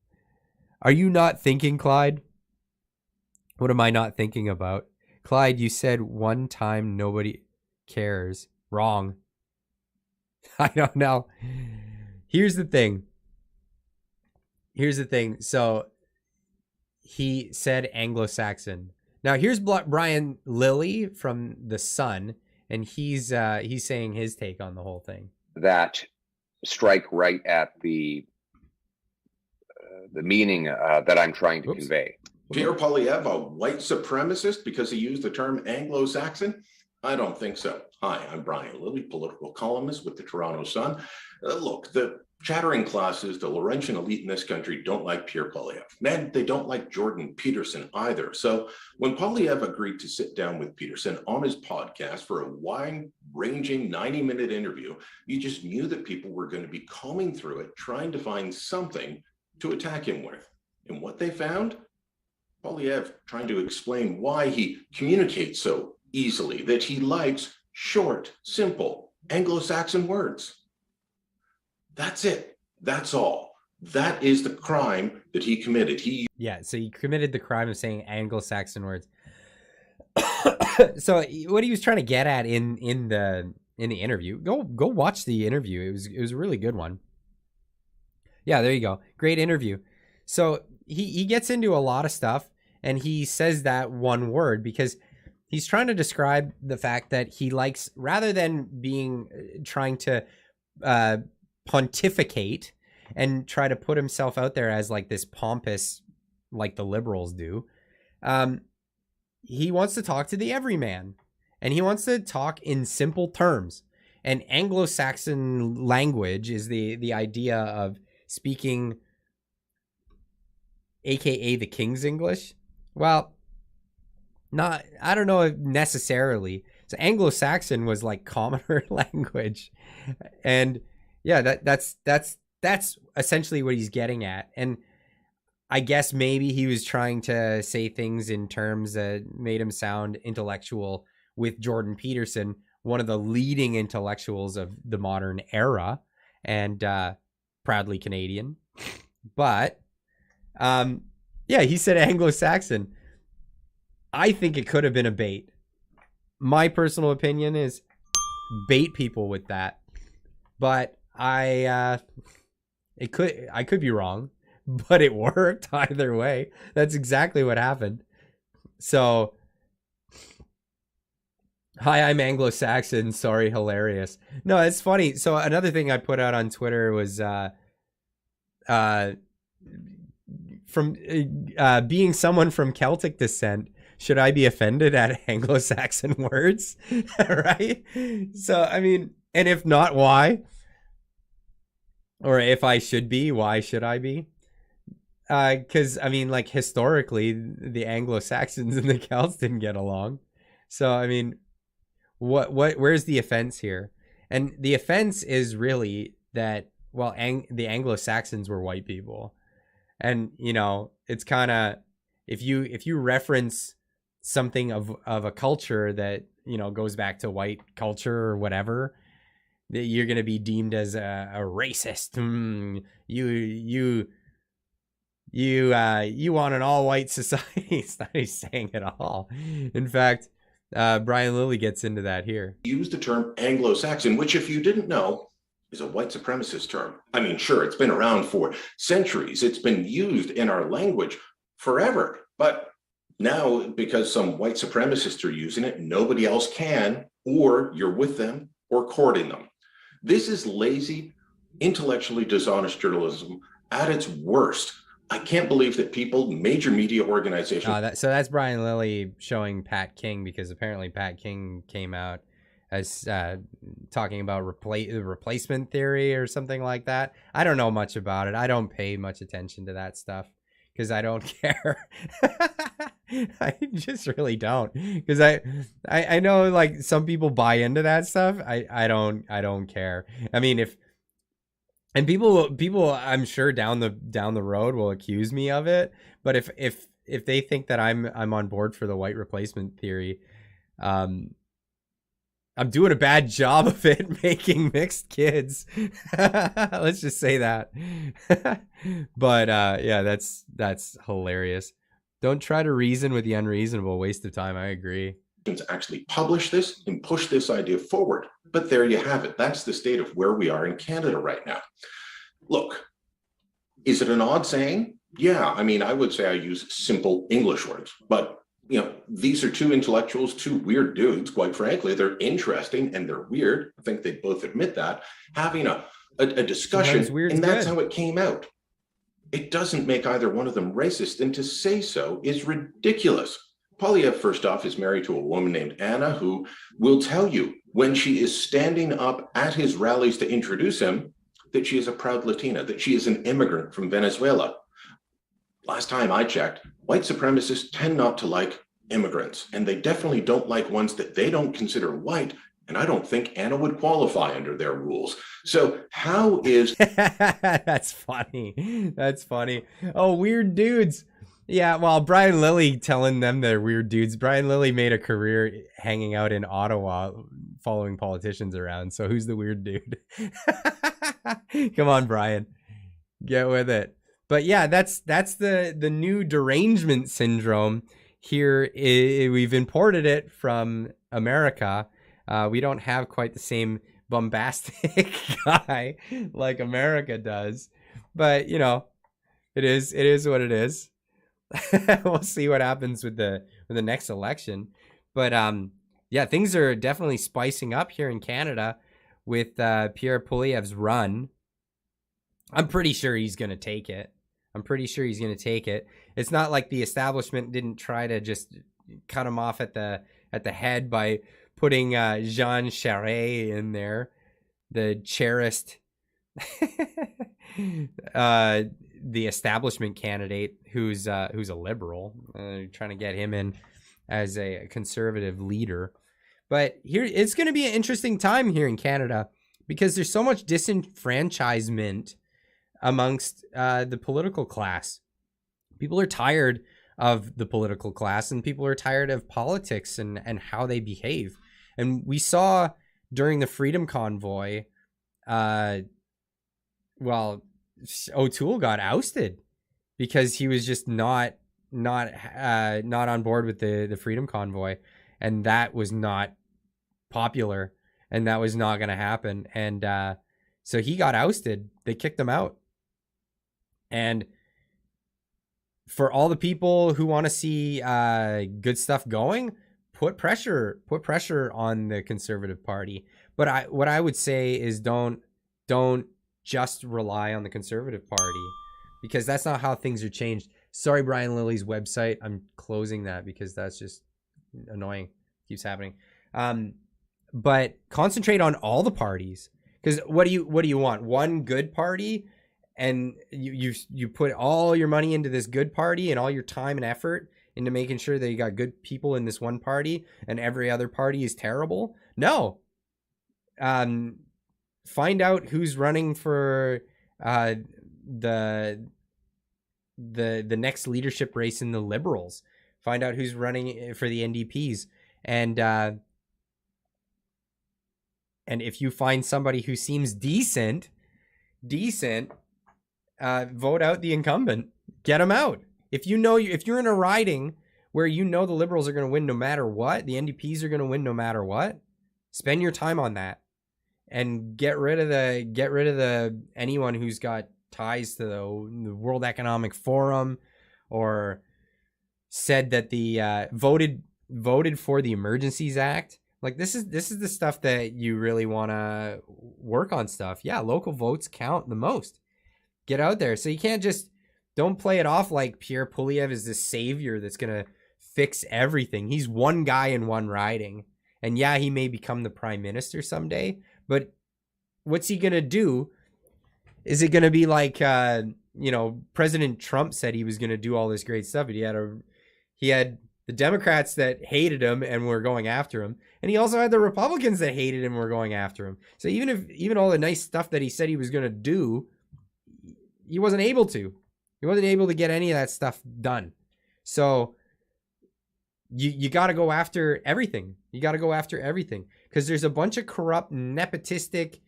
Are you not thinking, Clyde? What am I not thinking about? Clyde, you said one time nobody cares. Wrong. I don't know. Here's the thing. So he said Anglo-Saxon. Now here's Brian Lilly from The Sun, and he's saying his take on the whole thing. That strike right at the meaning that I'm trying to convey. Pierre Poilievre, a white supremacist because he used the term Anglo-Saxon? I don't think so. Hi, I'm Brian Lilly, political columnist with the Toronto Sun. Look, the chattering classes, the Laurentian elite in this country don't like Pierre Poilievre. Man, they don't like Jordan Peterson either. So when Poilievre agreed to sit down with Peterson on his podcast for a wide-ranging 90-minute interview, you just knew that people were going to be combing through it, trying to find something to attack him with. And what they found? Poilievre trying to explain why he communicates so easily, that he likes short, simple, Anglo-Saxon words. That's it. That's all. That is the crime that he committed. So he committed the crime of saying Anglo-Saxon words. So what he was trying to get at in the interview, go watch the interview. It was a really good one. Yeah, there you go. Great interview. So he gets into a lot of stuff, and he says that one word because he's trying to describe the fact that he likes, rather than trying to pontificate and try to put himself out there as like this pompous, like the liberals do, he wants to talk to the everyman, and he wants to talk in simple terms. And Anglo-Saxon language is the idea of speaking, aka the King's English. Well, I don't know if necessarily. So Anglo-Saxon was like commoner language, and yeah, that's essentially what he's getting at. And I guess maybe he was trying to say things in terms that made him sound intellectual with Jordan Peterson, one of the leading intellectuals of the modern era, and proudly Canadian. But yeah, he said Anglo-Saxon. I think it could have been a bait. My personal opinion is bait people with that. But I could be wrong, but it worked either way. That's exactly what happened. So, hi, I'm Anglo-Saxon. Sorry, hilarious. No, it's funny. So another thing I put out on Twitter was from being someone from Celtic descent, should I be offended at Anglo-Saxon words? Right? So, I mean, and if not, why? Or if I should be, why should I be? Because, I mean, like, historically, the Anglo-Saxons and the Celts didn't get along. So, I mean, where's the offense here? And the offense is really that, well, the Anglo-Saxons were white people. And, you know, it's kind of, if you reference something of a culture that, you know, goes back to white culture or whatever, that you're going to be deemed as a racist. You want an all-white society. It's not he's saying it all. In fact, Brian Lilly gets into that here. Use the term Anglo-Saxon, which, if you didn't know, is a white supremacist term. I mean, sure, it's been around for centuries. It's been used in our language forever. But now, because some white supremacists are using it, nobody else can, or you're with them or courting them. This is lazy, intellectually dishonest journalism at its worst. I can't believe that people, major media organizations... So that's Brian Lilly showing Pat King, because apparently Pat King came out as talking about replacement theory or something like that. I don't know much about it. I don't pay much attention to that stuff because I don't care. I just really don't, because I know, like, some people buy into that stuff. I don't care. I mean, and people I'm sure down the road will accuse me of it, but if they think that I'm on board for the white replacement theory, I'm doing a bad job of it making mixed kids. Let's just say that. But yeah, that's hilarious. Don't try to reason with the unreasonable. Waste of time. I agree. Actually publish this and push this idea forward. But there you have it. That's the state of where we are in Canada right now. Look, is it an odd saying? Yeah, I mean, I would say I use simple English words, but you know, these are two intellectuals, two weird dudes, quite frankly. They're interesting and they're weird. I think they both admit that. Having a discussion, and that's how it came out. It doesn't make either one of them racist, and to say so is ridiculous. Polyev, first off, is married to a woman named Anna, who will tell you when she is standing up at his rallies to introduce him that she is a proud Latina, that she is an immigrant from Venezuela. Last time I checked, white supremacists tend not to like immigrants, and they definitely don't like ones that they don't consider white, and I don't think Anna would qualify under their rules. So how is... That's funny. That's funny. Oh, weird dudes. Yeah, well, Brian Lilly telling them they're weird dudes. Brian Lilly made a career hanging out in Ottawa following politicians around, so who's the weird dude? Come on, Brian. Get with it. But yeah, that's the new derangement syndrome here. We've imported it from America. We don't have quite the same bombastic guy like America does. But it is what it is. We'll see what happens with the next election. But yeah, things are definitely spicing up here in Canada with Pierre Poilievre's run. I'm pretty sure he's going to take it. It's not like the establishment didn't try to just cut him off at the head by putting Jean Charest in there, the chairist, the establishment candidate who's a liberal, trying to get him in as a conservative leader. But here, it's going to be an interesting time here in Canada because there's so much disenfranchisement amongst the political class. People are tired of the political class, and people are tired of politics and how they behave. And we saw during the Freedom Convoy, O'Toole got ousted because he was just not on board with the Freedom Convoy, and that was not popular, and that was not going to happen. And so he got ousted. They kicked him out. And for all the people who want to see good stuff going, put pressure on the Conservative Party. But what I would say is don't just rely on the Conservative Party, because that's not how things are changed. Sorry, Brian Lilly's website. I'm closing that because that's just annoying. Keeps happening. But concentrate on all the parties, because what do you want? One good party, and you put all your money into this good party and all your time and effort into making sure that you got good people in this one party and every other party is terrible? No. Find out who's running for the next leadership race in the Liberals. Find out who's running for the NDPs, and if you find somebody who seems decent, vote out the incumbent. Get them out. If you're in a riding where the Liberals are going to win no matter what, the NDPs are going to win no matter what, spend your time on that, and get rid of the anyone who's got ties to the World Economic Forum, or said that the voted for the Emergencies Act. Like, this is the stuff that you really want to work on stuff. Yeah, local votes count the most. Get out there. So you can't don't play it off like Pierre Poilievre is this savior that's going to fix everything. He's one guy in one riding. And yeah, he may become the prime minister someday, but what's he going to do? Is it going to be like, President Trump said he was going to do all this great stuff, but he had the Democrats that hated him and were going after him, and he also had the Republicans that hated him and were going after him. So even all the nice stuff that he said he was going to do, he wasn't able to. He wasn't able to get any of that stuff done. So you got to go after everything. You got to go after everything, because there's a bunch of corrupt, nepotistic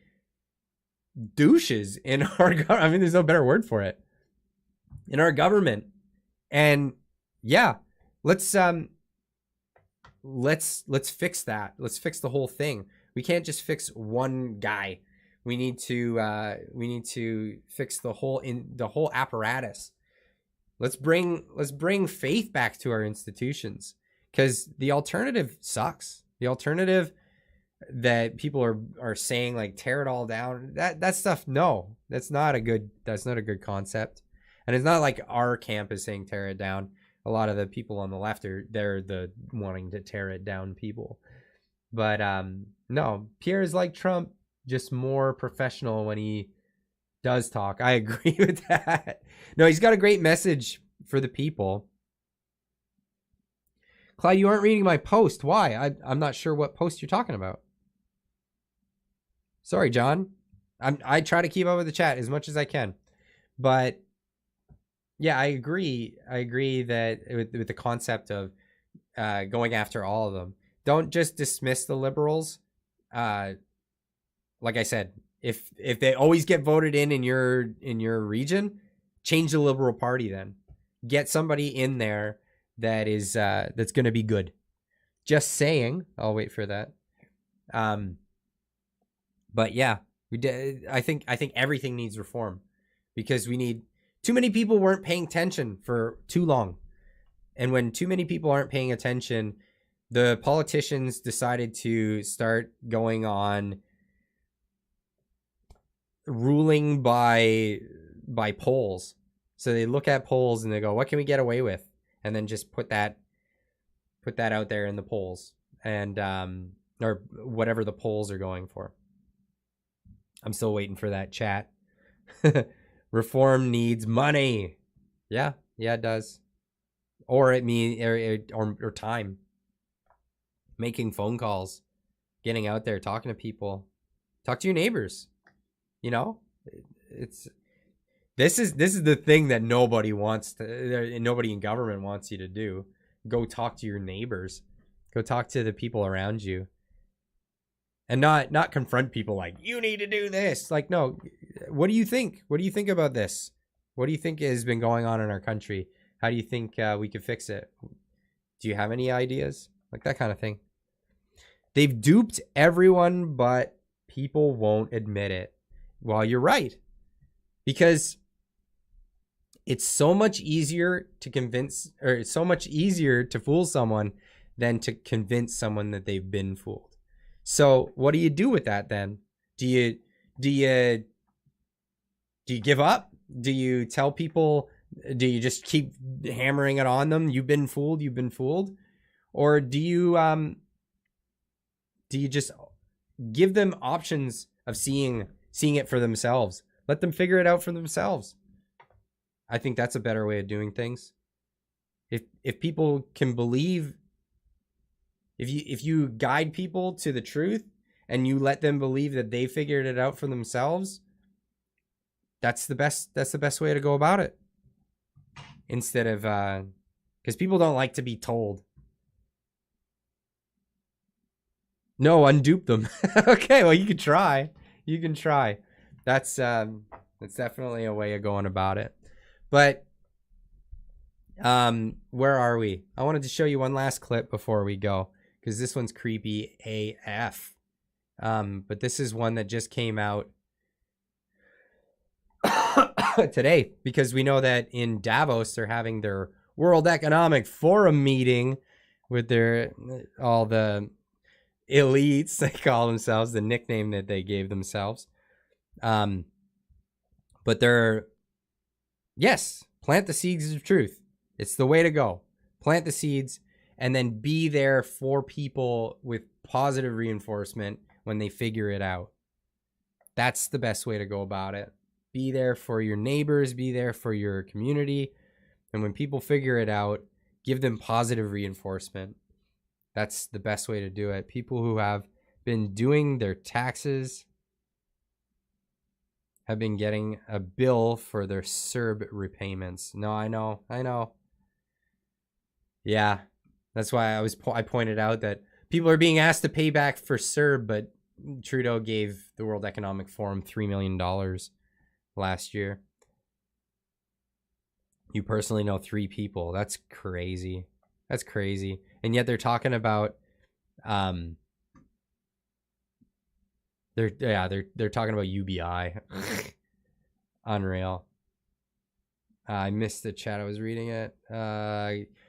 douches in our government. I mean, there's no better word for it. In our government. And yeah, let's fix that. Let's fix the whole thing. We can't just fix one guy. We need to fix the whole apparatus. Let's bring faith back to our institutions, because the alternative sucks. The alternative that people are saying, like, tear it all down, that stuff, no, that's not a good concept. And it's not like our camp is saying tear it down. A lot of the people on the left they're the wanting to tear it down people. But no, Pierre is like Trump, just more professional when he does talk. I agree with that. No, he's got a great message for the people. Clyde, you aren't reading my post. Why? I'm not sure what post you're talking about. Sorry, John. I try to keep up with the chat as much as I can. But yeah, I agree. I agree that with the concept of going after all of them. Don't just dismiss the Liberals. Like I said, if they always get voted in your region, change the Liberal Party then. Get somebody in there that is that's going to be good. Just saying. I'll wait for that. But yeah, I think everything needs reform. because too many people weren't paying attention for too long. And when too many people aren't paying attention, the politicians decided to start going on ruling by polls. So they look at polls and they go, what can we get away with? And then just put that out there in the polls, and or whatever the polls are going for. I'm still waiting for that chat. Reform needs money. Yeah, it does. Or it means or time. Making phone calls, getting out there, talking to people, talk to your neighbors. You know, this is the thing that nobody in government wants you to do. Go talk to your neighbors. Go talk to the people around you. And not confront people like, you need to do this. Like, no, what do you think? What do you think about this? What do you think has been going on in our country? How do you think we could fix it? Do you have any ideas? Like that kind of thing. They've duped everyone, but people won't admit it. Well, you're right. Because it's so much easier to fool someone than to convince someone that they've been fooled. So what do you do with that then? Do you give up? Do you tell people, do you just keep hammering it on them? You've been fooled. Or do you just give them options of seeing it for themselves? Let them figure it out for themselves. I think that's a better way of doing things. If people can believe, if you guide people to the truth and you let them believe that they figured it out for themselves, that's the best way to go about it. Instead of because people don't like to be told. No, undupe them. Okay, well, you can try. That's definitely a way of going about it. But where are we? I wanted to show you one last clip before we go, because this one's creepy AF. But this is one that just came out today, because we know that in Davos they're having their World Economic Forum meeting with all the elites, they call themselves, the nickname that they gave themselves. But plant the seeds of truth. It's the way to go. Plant the seeds and then be there for people with positive reinforcement when they figure it out. That's the best way to go about it. Be there for your neighbors, be there for your community. And when people figure it out, give them positive reinforcement. That's the best way to do it. People who have been doing their taxes have been getting a bill for their CERB repayments. No, I know. Yeah, that's why I pointed out that people are being asked to pay back for CERB, but Trudeau gave the World Economic Forum $3 million last year. You personally know 3 people. That's crazy. And yet they're talking about they're talking about UBI. Unreal. I missed the chat. I was reading it.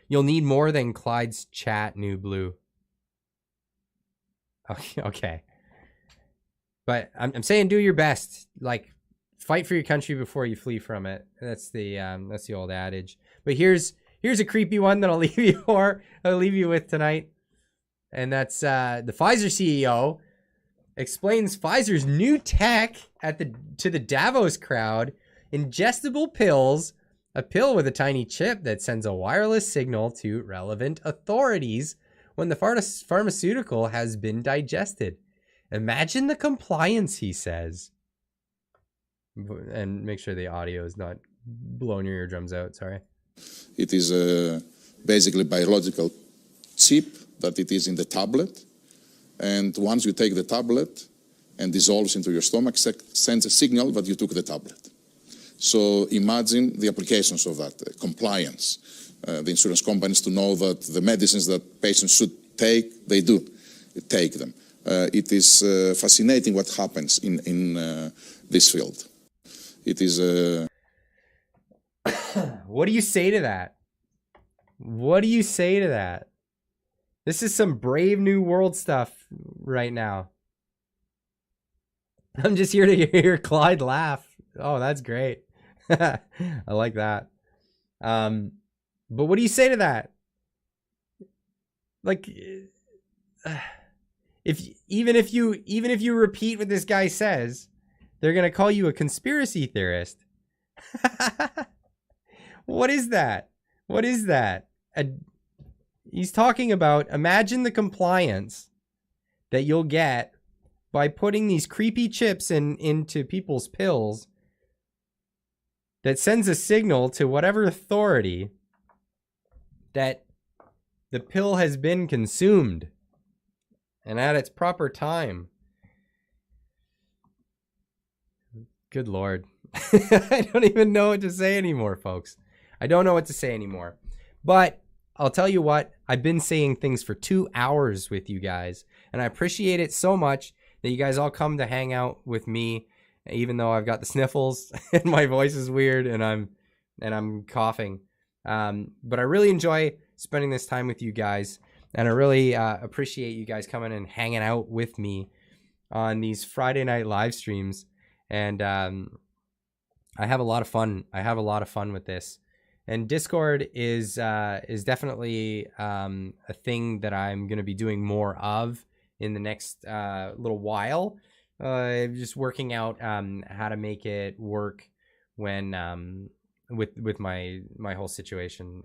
You'll need more than Clyde's chat, New Blue. Okay. But I'm saying do your best. Like, fight for your country before you flee from it. That's the old adage. But here's a creepy one that I'll leave you with tonight. And that's the Pfizer CEO explains Pfizer's new tech to the Davos crowd. Ingestible pills, a pill with a tiny chip that sends a wireless signal to relevant authorities when the pharmaceutical has been digested. Imagine the compliance, he says. And make sure the audio is not blowing your eardrums out, sorry. It is basically biological chip that it is in the tablet. And once you take the tablet and dissolves into your stomach, sends a signal that you took the tablet. So imagine the applications of that, compliance. The insurance companies to know that the medicines that patients should take, they do take them. It is fascinating what happens in this field. It is What do you say to that? What do you say to that? This is some Brave New World stuff right now. I'm just here to hear Clyde laugh. Oh, that's great. I like that. But what do you say to that? Like, even if you repeat what this guy says, they're gonna call you a conspiracy theorist. What is that? What is that? He's talking about, imagine the compliance that you'll get by putting these creepy chips into people's pills that sends a signal to whatever authority that the pill has been consumed and at its proper time. Good Lord. I don't even know what to say anymore, folks. I don't know what to say anymore. But I'll tell you what, I've been saying things for 2 hours with you guys, and I appreciate it so much that you guys all come to hang out with me, even though I've got the sniffles and my voice is weird and I'm coughing. But I really enjoy spending this time with you guys, and I really appreciate you guys coming and hanging out with me on these Friday night live streams. And I have a lot of fun. I have a lot of fun with this. And Discord is definitely a thing that I'm going to be doing more of in the next little while. Just working out how to make it work when with my whole situation.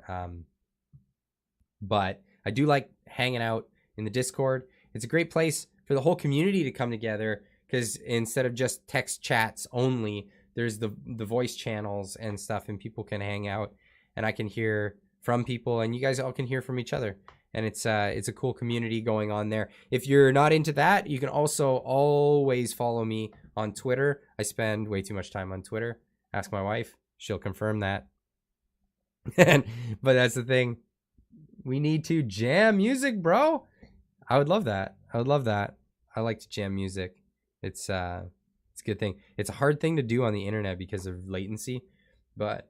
But I do like hanging out in the Discord. It's a great place for the whole community to come together, because instead of just text chats only, there's the voice channels and stuff, and people can hang out, and I can hear from people, and you guys all can hear from each other. And it's a cool community going on there. If you're not into that, you can also always follow me on Twitter. I spend way too much time on Twitter. Ask my wife. She'll confirm that. But that's the thing. We need to jam music, bro. I would love that. I would love that. I like to jam music. It's a good thing. It's a hard thing to do on the internet because of latency, but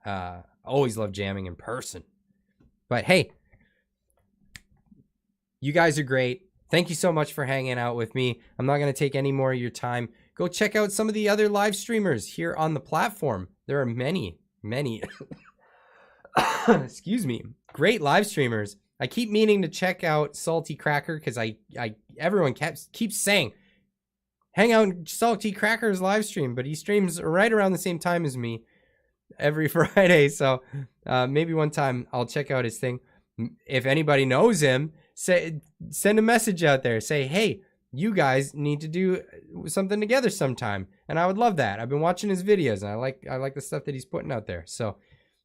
I always love jamming in person. But hey, you guys are great. Thank you so much for hanging out with me. I'm not going to take any more of your time. Go check out some of the other live streamers here on the platform. There are many excuse me, great live streamers. I keep meaning to check out Salty Cracker, because everyone keeps saying, hang out in Salty Cracker's live stream, but he streams right around the same time as me every Friday. So maybe one time I'll check out his thing. If anybody knows him, send a message out there. Say, hey, you guys need to do something together sometime. And I would love that. I've been watching his videos, and I like the stuff that he's putting out there. So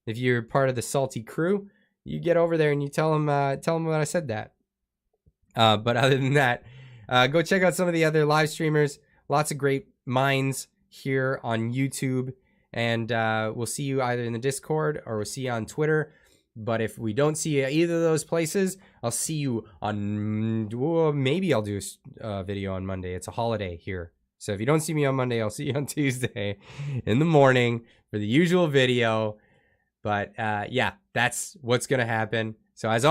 if you're part of the Salty crew, you get over there and you tell him that I said that. But other than that, go check out some of the other live streamers. Lots of great minds here on YouTube. And we'll see you either in the Discord or we'll see you on Twitter. But if we don't see you either of those places, I'll see you on, maybe I'll do a video on Monday. It's a holiday here. So if you don't see me on Monday, I'll see you on Tuesday in the morning for the usual video. But yeah, that's what's going to happen. So as always,